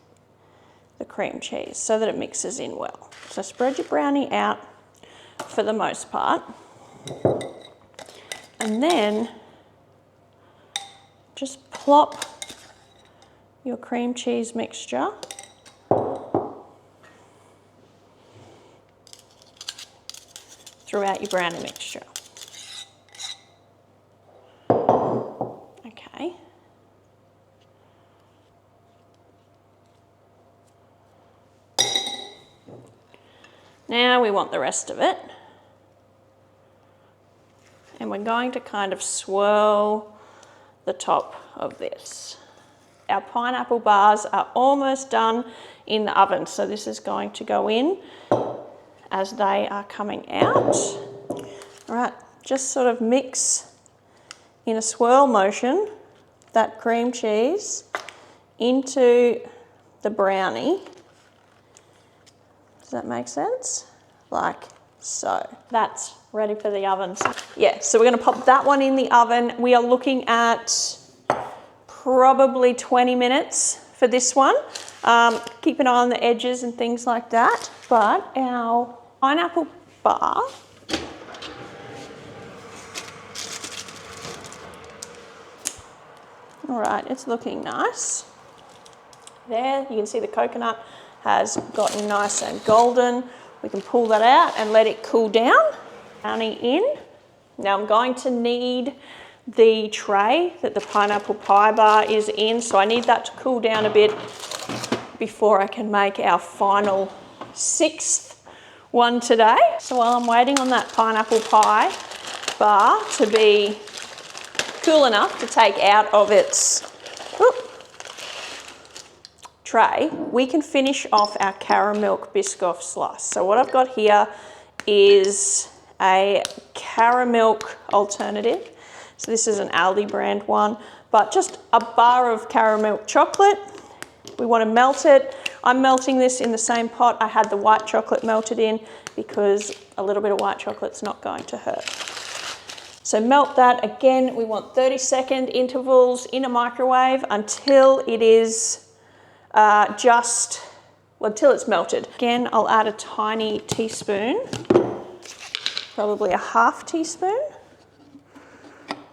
the cream cheese so that it mixes in well. So spread your brownie out for the most part. And then just plop your cream cheese mixture throughout your brownie mixture. Okay. Now we want the rest of it. And we're going to kind of swirl the top of this. Our pineapple bars are almost done in the oven, so this is going to go in as they are coming out. All right, just sort of mix in a swirl motion that cream cheese into the brownie. Does that make sense? Like so. That's ready for the oven. Yeah, so we're going to pop that one in the oven. We are looking at probably 20 minutes for this one. Keep an eye on the edges and things like that. But our pineapple bar, all right, it's looking nice. There, you can see the coconut has gotten nice and golden. We can pull that out and let it cool down. Brownie in. Now I'm going to need the tray that the pineapple pie bar is in, so I need that to cool down a bit before I can make our final 6th one today. So while I'm waiting on that pineapple pie bar to be cool enough to take out of its tray, we can finish off our Caramilk biscoff slice. So what I've got here is a Caramilk alternative. So this is an Aldi brand one, but just a bar of Caramilk chocolate. We want to melt it. I'm melting this in the same pot I had the white chocolate melted in because a little bit of white chocolate's not going to hurt. So melt that. Again, we want 30-second intervals in a microwave until it is until it's melted. Again, I'll add a tiny teaspoon, probably a half teaspoon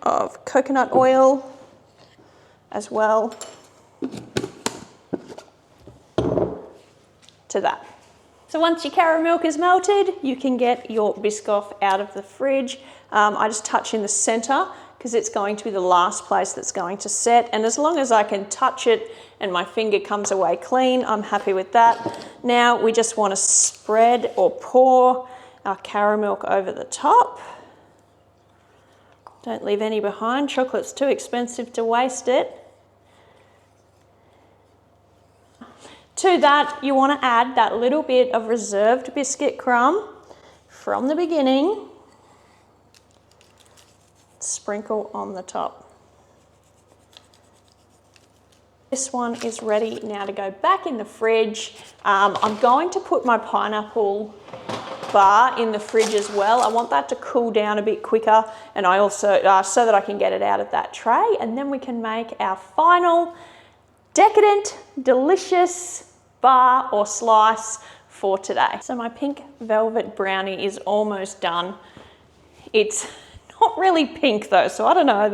of coconut oil as well to that. So once your Caramilk is melted, you can get your biscoff out of the fridge. I just touch in the center because it's going to be the last place that's going to set. And as long as I can touch it and my finger comes away clean, I'm happy with that. Now we just want to spread or pour our Caramilk over the top. Don't leave any behind. Chocolate's too expensive to waste it. To that, you want to add that little bit of reserved biscuit crumb from the beginning. Sprinkle on the top. This one is ready now to go back in the fridge. I'm going to put my pineapple bar in the fridge as well. I want that to cool down a bit quicker, and I also so that I can get it out of that tray, and then we can make our final decadent, delicious bar or slice for today. So my pink velvet brownie is almost done. It's not really pink though, so I don't know,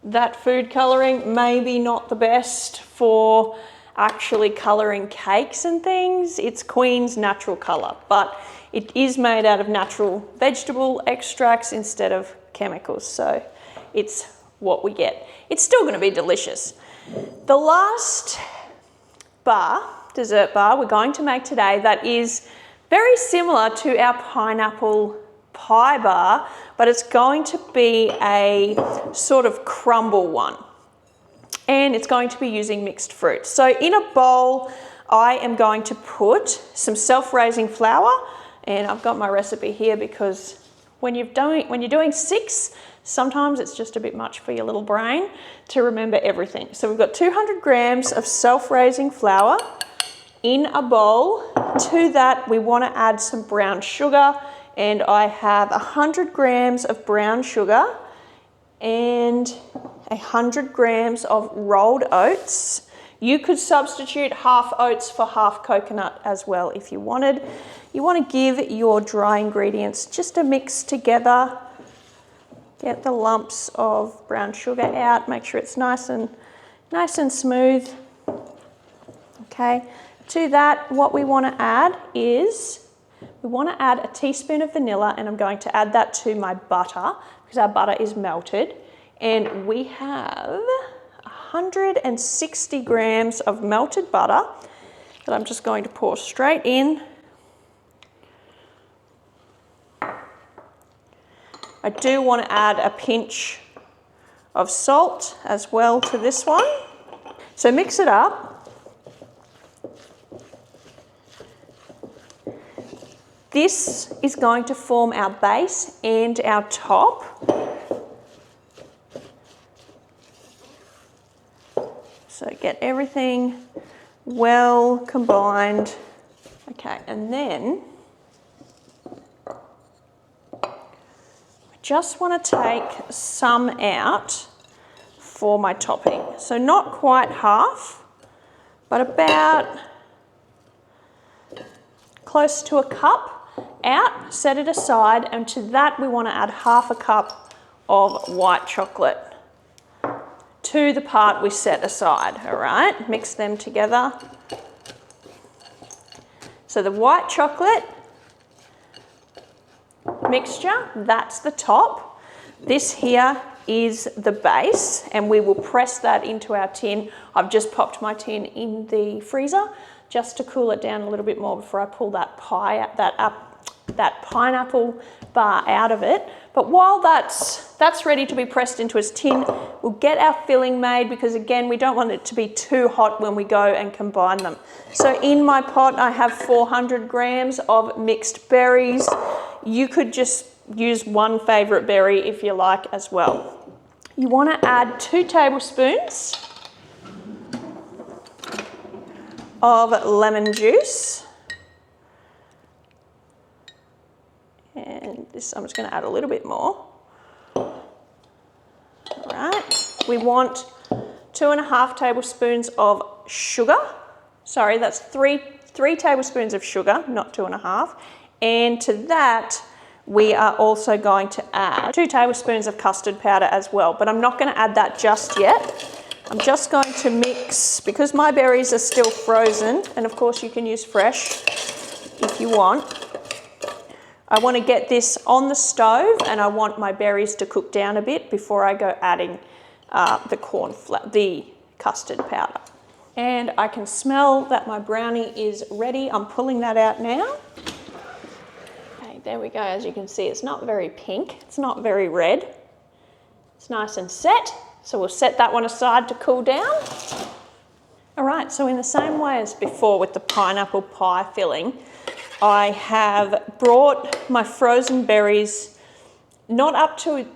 that food coloring maybe not the best for actually coloring cakes and things. It's Queen's natural color, but it is made out of natural vegetable extracts instead of chemicals, so it's what we get. It's still going to be delicious. The last bar, dessert bar we're going to make today, that is very similar to our pineapple pie bar, but it's going to be a sort of crumble one, and it's going to be using mixed fruit. So in a bowl, I am going to put some self-raising flour, and I've got my recipe here because when you're doing 6, sometimes it's just a bit much for your little brain to remember everything. So we've got 200 grams of self-raising flour in a bowl. To that, we want to add some brown sugar, and I have 100 grams of brown sugar and 100 grams of rolled oats. You could substitute half oats for half coconut as well if you wanted. You want to give your dry ingredients just a mix together. Get the lumps of brown sugar out, make sure it's nice and smooth. Okay, to that, what we want to add is, we want to add a teaspoon of vanilla, and I'm going to add that to my butter because our butter is melted. And we have 160 grams of melted butter that I'm just going to pour straight in. I do want to add a pinch of salt as well to this one. So mix it up. This is going to form our base and our top. So get everything well combined. Okay, and then just want to take some out for my topping. So not quite half, but about close to a cup out, set it aside, and to that we want to add half a cup of white chocolate to the part we set aside, all right? Mix them together. So the white chocolate mixture, that's the top. This here is the base, and we will press that into our tin. I've just popped my tin in the freezer just to cool it down a little bit more before I pull that pineapple bar out of it. But while that's ready to be pressed into its tin, we'll get our filling made, because again, we don't want it to be too hot when we go and combine them. So in my pot, I have 400 grams of mixed berries. You could just use one favorite berry if you like as well. You want to add 2 tablespoons of lemon juice. And this, I'm just going to add a little bit more. All right. We want 2.5 tablespoons of sugar. Sorry, that's three tablespoons of sugar, not 2.5. And to that, we are also going to add 2 tablespoons of custard powder as well, but I'm not going to add that just yet. I'm just going to mix, because my berries are still frozen, and of course you can use fresh if you want. I want to get this on the stove, and I want my berries to cook down a bit before I go adding the custard powder. And I can smell that my brownie is ready. I'm pulling that out now. Okay, there we go. As you can see, it's not very pink. It's not very red. It's nice and set. So we'll set that one aside to cool down. All right, so in the same way as before with the pineapple pie filling, I have brought my frozen berries not up to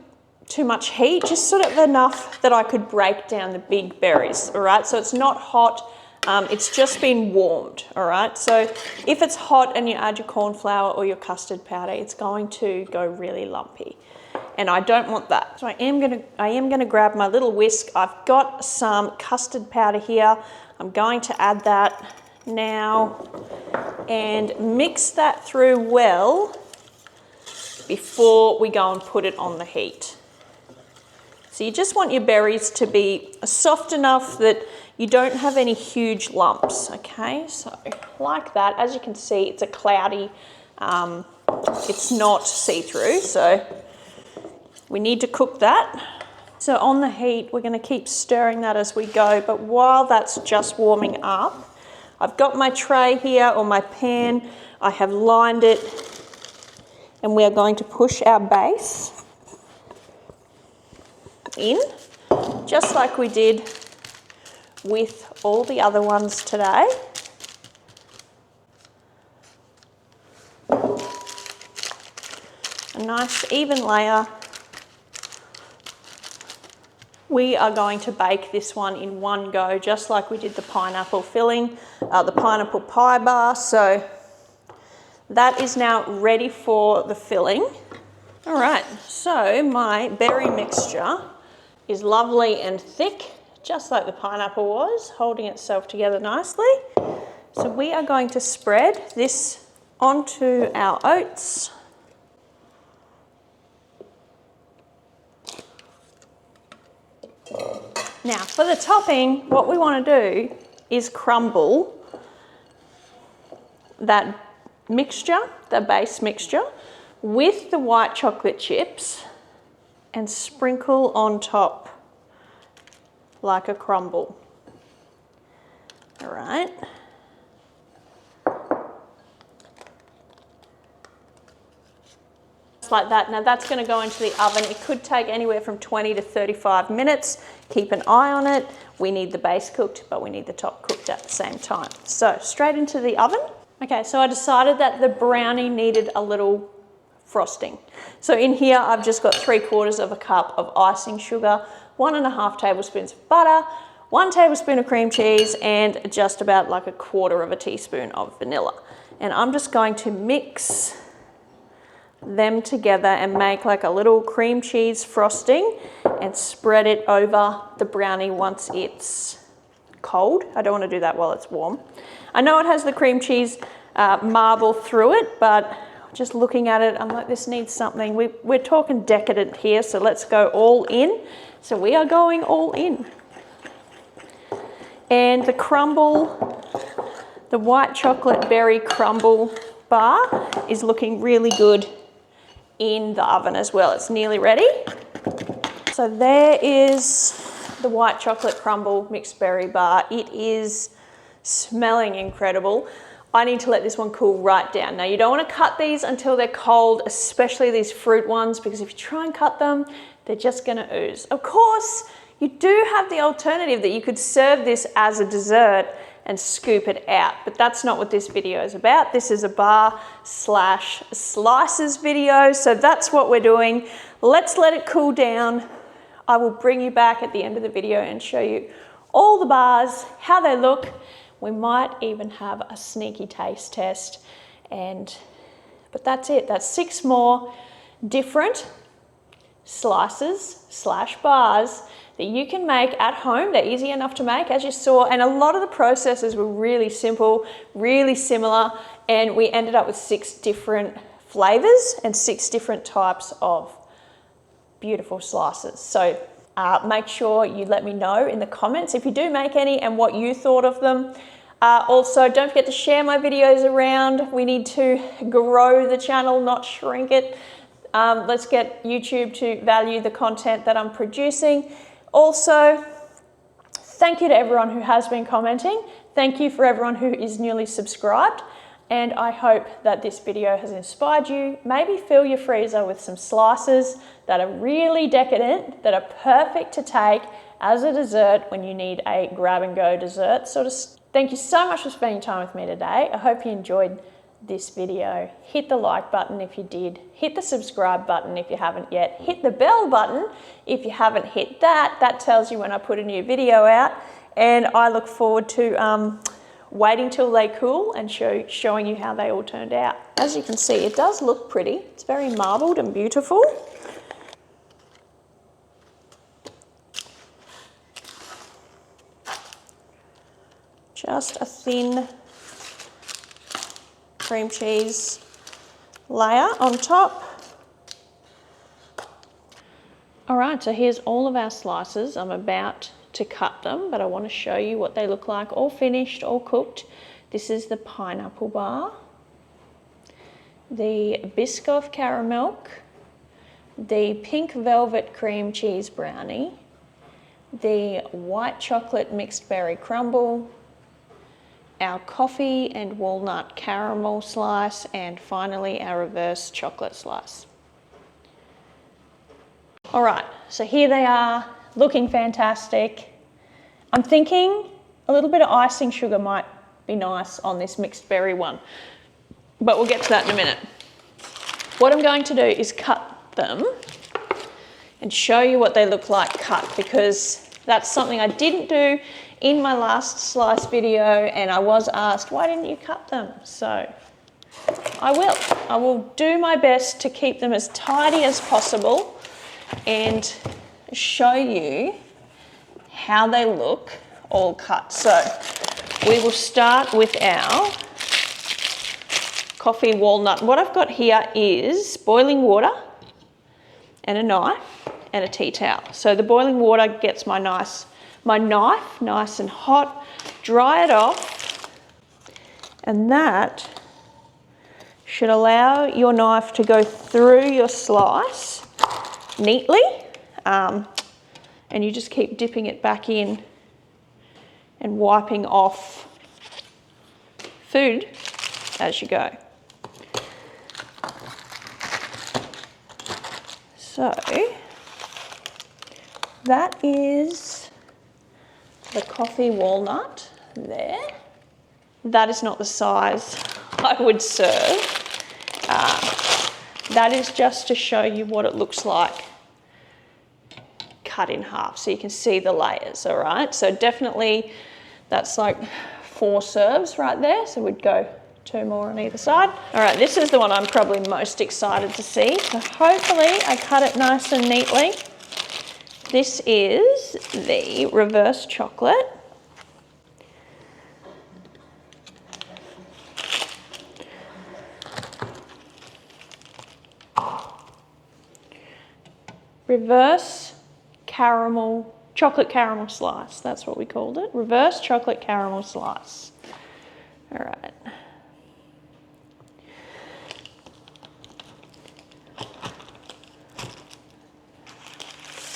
too much heat, just sort of enough that I could break down the big berries, all right? So it's not hot, it's just been warmed, all right? So if it's hot and you add your corn flour or your custard powder, it's going to go really lumpy, and I don't want that. So I am gonna grab my little whisk. I've got some custard powder here. I'm going to add that now and mix that through well before we go and put it on the heat. So you just want your berries to be soft enough that you don't have any huge lumps, okay? So like that. As you can see, it's a cloudy, it's not see-through, so we need to cook that. So on the heat, we're gonna keep stirring that as we go, but while that's just warming up, I've got my tray here, or my pan. I have lined it, and we are going to push our base in, just like we did with all the other ones today. A nice even layer. We are going to bake this one in one go, just like we did the pineapple filling, the pineapple pie bar. So That is now ready for the filling. All right, so my berry mixture is lovely and thick, just like the pineapple was, holding itself together nicely. So we are going to spread this onto our oats. Now for the topping, what we want to do is crumble that mixture, the base mixture, with the white chocolate chips and sprinkle on top like a crumble. All right. Just like that. Now that's going to go into the oven. It could take anywhere from 20 to 35 minutes. Keep an eye on it. We need the base cooked, but we need the top cooked at the same time. So straight into the oven. Okay, so I decided that the brownie needed a little frosting. So in here, I've just got 3/4 of a cup of icing sugar, 1.5 tablespoons of butter, 1 tablespoon of cream cheese, and just about like 1/4 teaspoon of vanilla. And I'm just going to mix them together and make like a little cream cheese frosting and spread it over the brownie once it's cold. I don't want to do that while it's warm. I know it has the cream cheese marble through it, but just looking at it, I'm like, this needs something. We're talking decadent here, so let's go all in. So we are going all in. And the crumble, the white chocolate berry crumble bar is looking really good in the oven as well. It's nearly ready. So there is the white chocolate crumble mixed berry bar. It is smelling incredible. I need to let this one cool right down. Now you don't want to cut these until they're cold, especially these fruit ones, because if you try and cut them, they're just going to ooze. Of course, you do have the alternative that you could serve this as a dessert and scoop it out, but that's not what this video is about. This is a bar slash slices video, so that's what we're doing. Let's let it cool down. I will bring you back at the end of the video and show you all the bars, how they look. We might even have a sneaky taste test, but that's it. That's 6 more different slices slash bars that you can make at home. They're easy enough to make, as you saw, and a lot of the processes were really simple, really similar, and we ended up with 6 different flavors and 6 different types of beautiful slices. So make sure you let me know in the comments if you do make any and what you thought of them. Also, don't forget to share my videos around. We need to grow the channel, not shrink it. Let's get YouTube to value the content that I'm producing. Also, thank you to everyone who has been commenting. Thank you for everyone who is newly subscribed. And I hope that this video has inspired you. Maybe fill your freezer with some slices that are really decadent, that are perfect to take as a dessert when you need a grab and go dessert. Thank you so much for spending time with me today. I hope you enjoyed this video. Hit the like button if you did. Hit the subscribe button if you haven't yet. Hit the bell button if you haven't hit that. That tells you when I put a new video out. And I look forward to waiting till they cool and showing you how they all turned out. As you can see, it does look pretty. It's very marbled and beautiful. Just a thin cream cheese layer on top. All right, so here's all of our slices. I'm about to cut them, but I want to show you what they look like, all finished, all cooked. This is the pineapple bar, the biscoff Caramilk, the pink velvet cream cheese brownie, the white chocolate mixed berry crumble, our coffee and walnut caramel slice, and finally our reverse chocolate slice. All right, so here they are, looking fantastic. I'm thinking a little bit of icing sugar might be nice on this mixed berry one, but we'll get to that in a minute. What I'm going to do is cut them and show you what they look like cut, because that's something I didn't do in my last slice video, and I was asked, why didn't you cut them? So I will do my best to keep them as tidy as possible and show you how they look all cut. So we will start with our coffee walnut. What I've got here is boiling water and a knife and a tea towel. So the boiling water gets my knife nice and hot, dry it off, and that should allow your knife to go through your slice neatly, and you just keep dipping it back in and wiping off food as you go. So that is the coffee walnut there. That is not the size I would serve. That is just to show you what it looks like cut in half, so you can see the layers, all right? So definitely that's like 4 serves right there, so we'd go 2 more on either side. All right, this is the one I'm probably most excited to see. So hopefully I cut it nice and neatly. This is the reverse chocolate. Reverse caramel, chocolate caramel slice. That's what we called it. Reverse chocolate caramel slice. All right.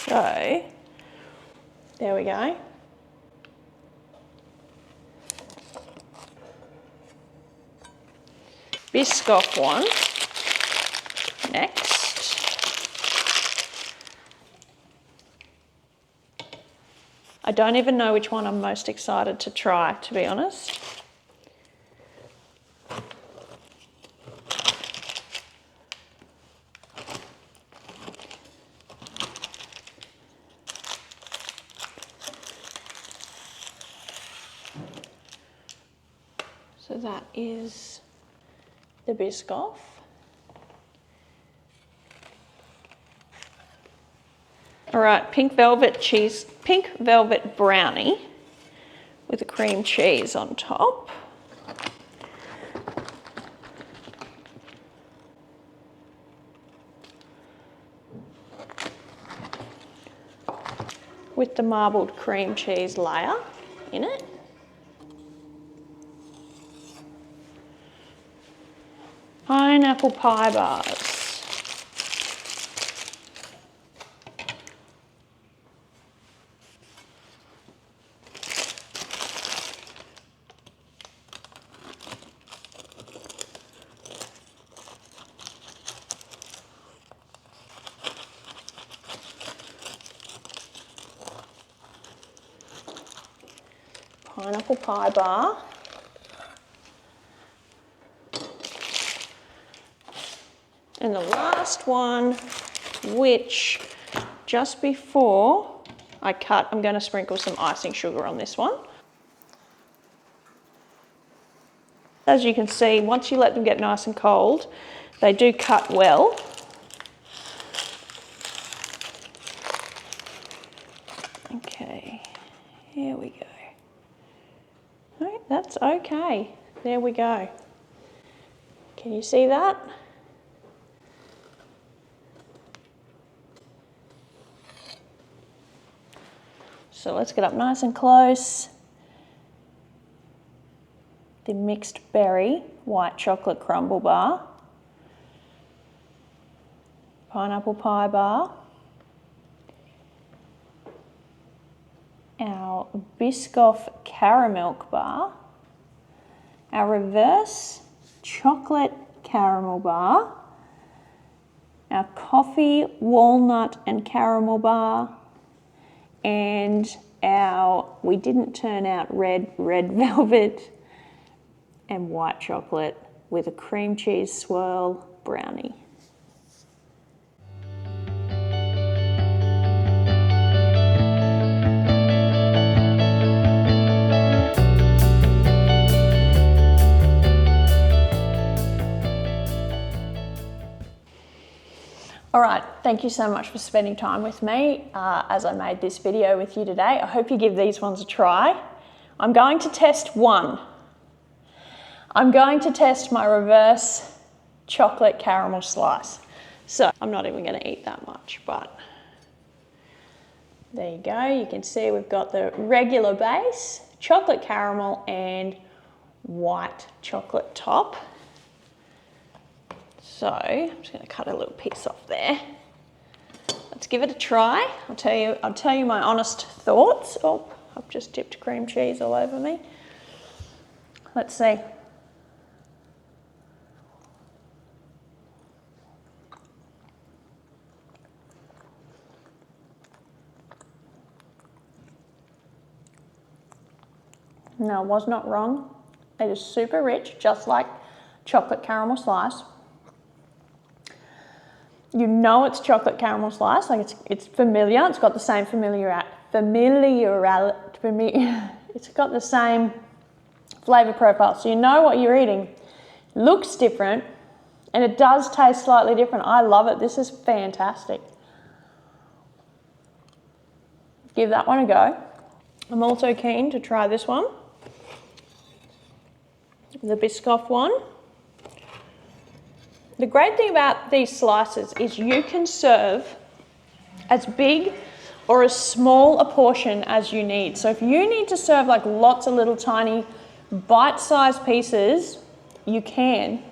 So, there we go. Biscoff one next. I don't even know which one I'm most excited to try, to be honest. So that is the biscoff. All right, pink velvet brownie with a cream cheese on top. With the marbled cream cheese layer in it. Pineapple pie bars. Pineapple pie bar. And the last one, which just before I cut, I'm going to sprinkle some icing sugar on this one. As you can see, once you let them get nice and cold, they do cut well. Okay, here we go. Right, that's okay. There we go. Can you see that? So let's get up nice and close. The mixed berry white chocolate crumble bar, pineapple pie bar, our biscoff Caramilk bar, our reverse chocolate caramel bar, our coffee walnut and caramel bar, and our, we didn't turn out red velvet and white chocolate with a cream cheese swirl brownie. thank you so much for spending time with me as I made this video with you today. I hope you give these ones a try. I'm going to test one. I'm going to test my reverse chocolate caramel slice. So I'm not even going to eat that much, but there you go. You can see we've got the regular base, chocolate caramel and white chocolate top. So I'm just going to cut a little piece off there. Let's give it a try. I'll tell you my honest thoughts. Oh, I've just dipped cream cheese all over me. Let's see. No, I was not wrong. It is super rich, just like chocolate caramel slice. You know it's chocolate caramel slice, like it's familiar. It's got the same it's got the same flavor profile. So you know what you're eating. Looks different, and it does taste slightly different. I love it. This is fantastic. Give that one a go. I'm also keen to try this one, the biscoff one. The great thing about these slices is you can serve as big or as small a portion as you need. So if you need to serve like lots of little tiny bite-sized pieces, you can.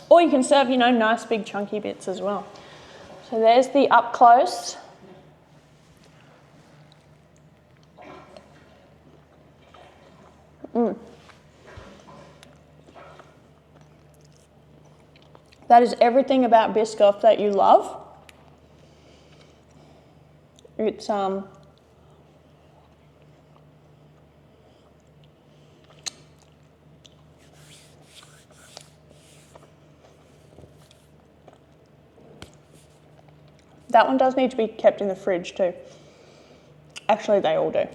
Or you can serve, you know, nice big chunky bits as well. So there's the up close. That is everything about biscoff that you love. It's that one does need to be kept in the fridge too. Actually, they all do.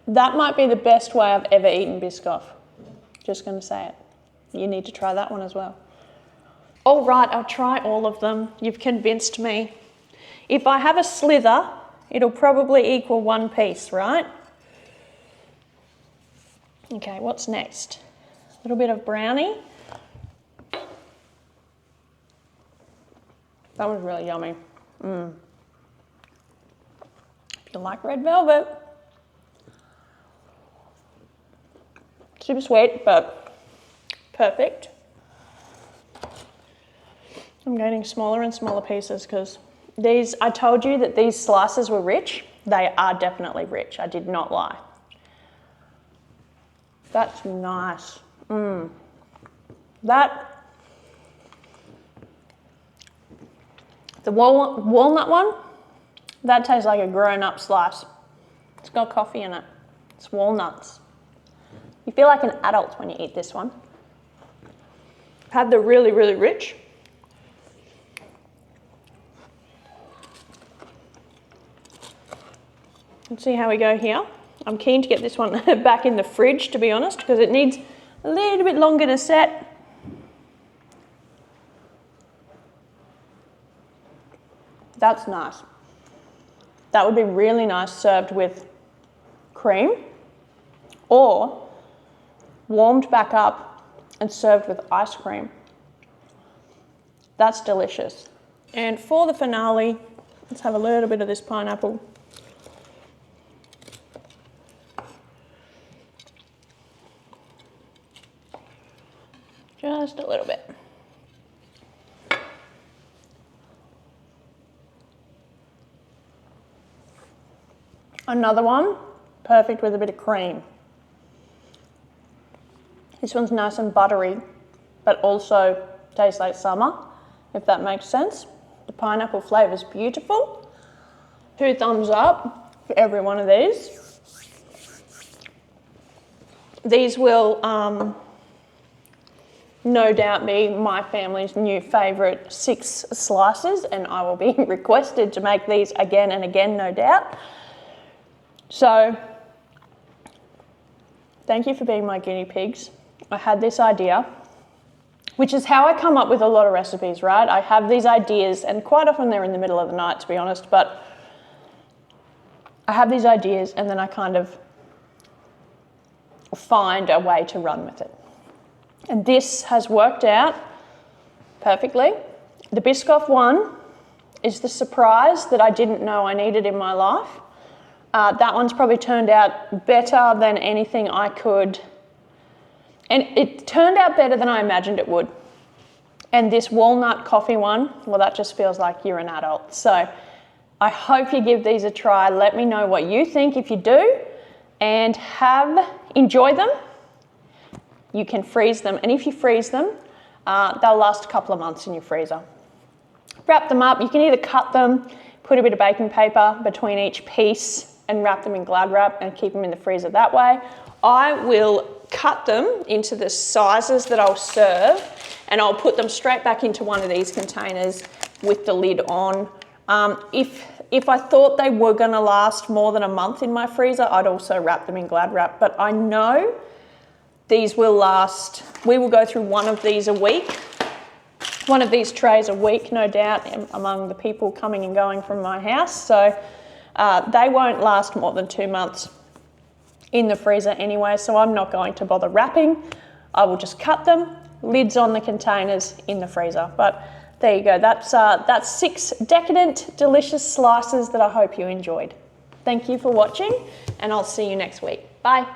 That might be the best way I've ever eaten biscoff. Just going to say it. You need to try that one as well. All right, I'll try all of them. You've convinced me. If I have a slither, it'll probably equal one piece, right? Okay, what's next? A little bit of brownie. That was really yummy. If you like red velvet. Super sweet, but perfect. I'm getting smaller and smaller pieces because these, I told you that these slices were rich. They are definitely rich. I did not lie. That's nice. The walnut one, that tastes like a grown-up slice. It's got coffee in it. It's walnuts. You feel like an adult when you eat this one. Had the really, really rich. Let's see how we go here. I'm keen to get this one back in the fridge, to be honest, because it needs a little bit longer to set. That's nice. That would be really nice served with cream or warmed back up and served with ice cream. That's delicious. And for the finale, let's have a little bit of this pineapple. Just a little bit. Another one, perfect with a bit of cream. This one's nice and buttery, but also tastes like summer, if that makes sense. The pineapple flavour is beautiful. 2 thumbs up for every one of these. These will no doubt be my family's new favourite 6 slices, and I will be requested to make these again and again, no doubt. So, thank you for being my guinea pigs. I had this idea which is how I come up with a lot of recipes, right? I have these ideas, and quite often they're in the middle of the night, to be honest, but I have these ideas and then I kind of find a way to run with it. And this has worked out perfectly. The biscoff one is the surprise that I didn't know I needed in my life. That one's probably turned out better than anything I could, and it turned out better than I imagined it would. And this walnut coffee one, well, that just feels like you're an adult. So I hope you give these a try. Let me know what you think if you do, and enjoy them. You can freeze them, and if you freeze them, they'll last a couple of months in your freezer. Wrap them up. You can either cut them, put a bit of baking paper between each piece and wrap them in Glad wrap and keep them in the freezer that way. I will cut them into the sizes that I'll serve, and I'll put them straight back into one of these containers with the lid on. If I thought they were going to last more than a month in my freezer, I'd also wrap them in Glad wrap, but I know these will last. We will go through one of these a week, one of these trays a week, no doubt, among the people coming and going from my house. So they won't last more than 2 months in the freezer anyway, so I'm not going to bother wrapping. I will just cut them, lids on the containers, in the freezer. But there you go, that's 6 decadent, delicious slices that I hope you enjoyed. Thank you for watching, and I'll see you next week. Bye.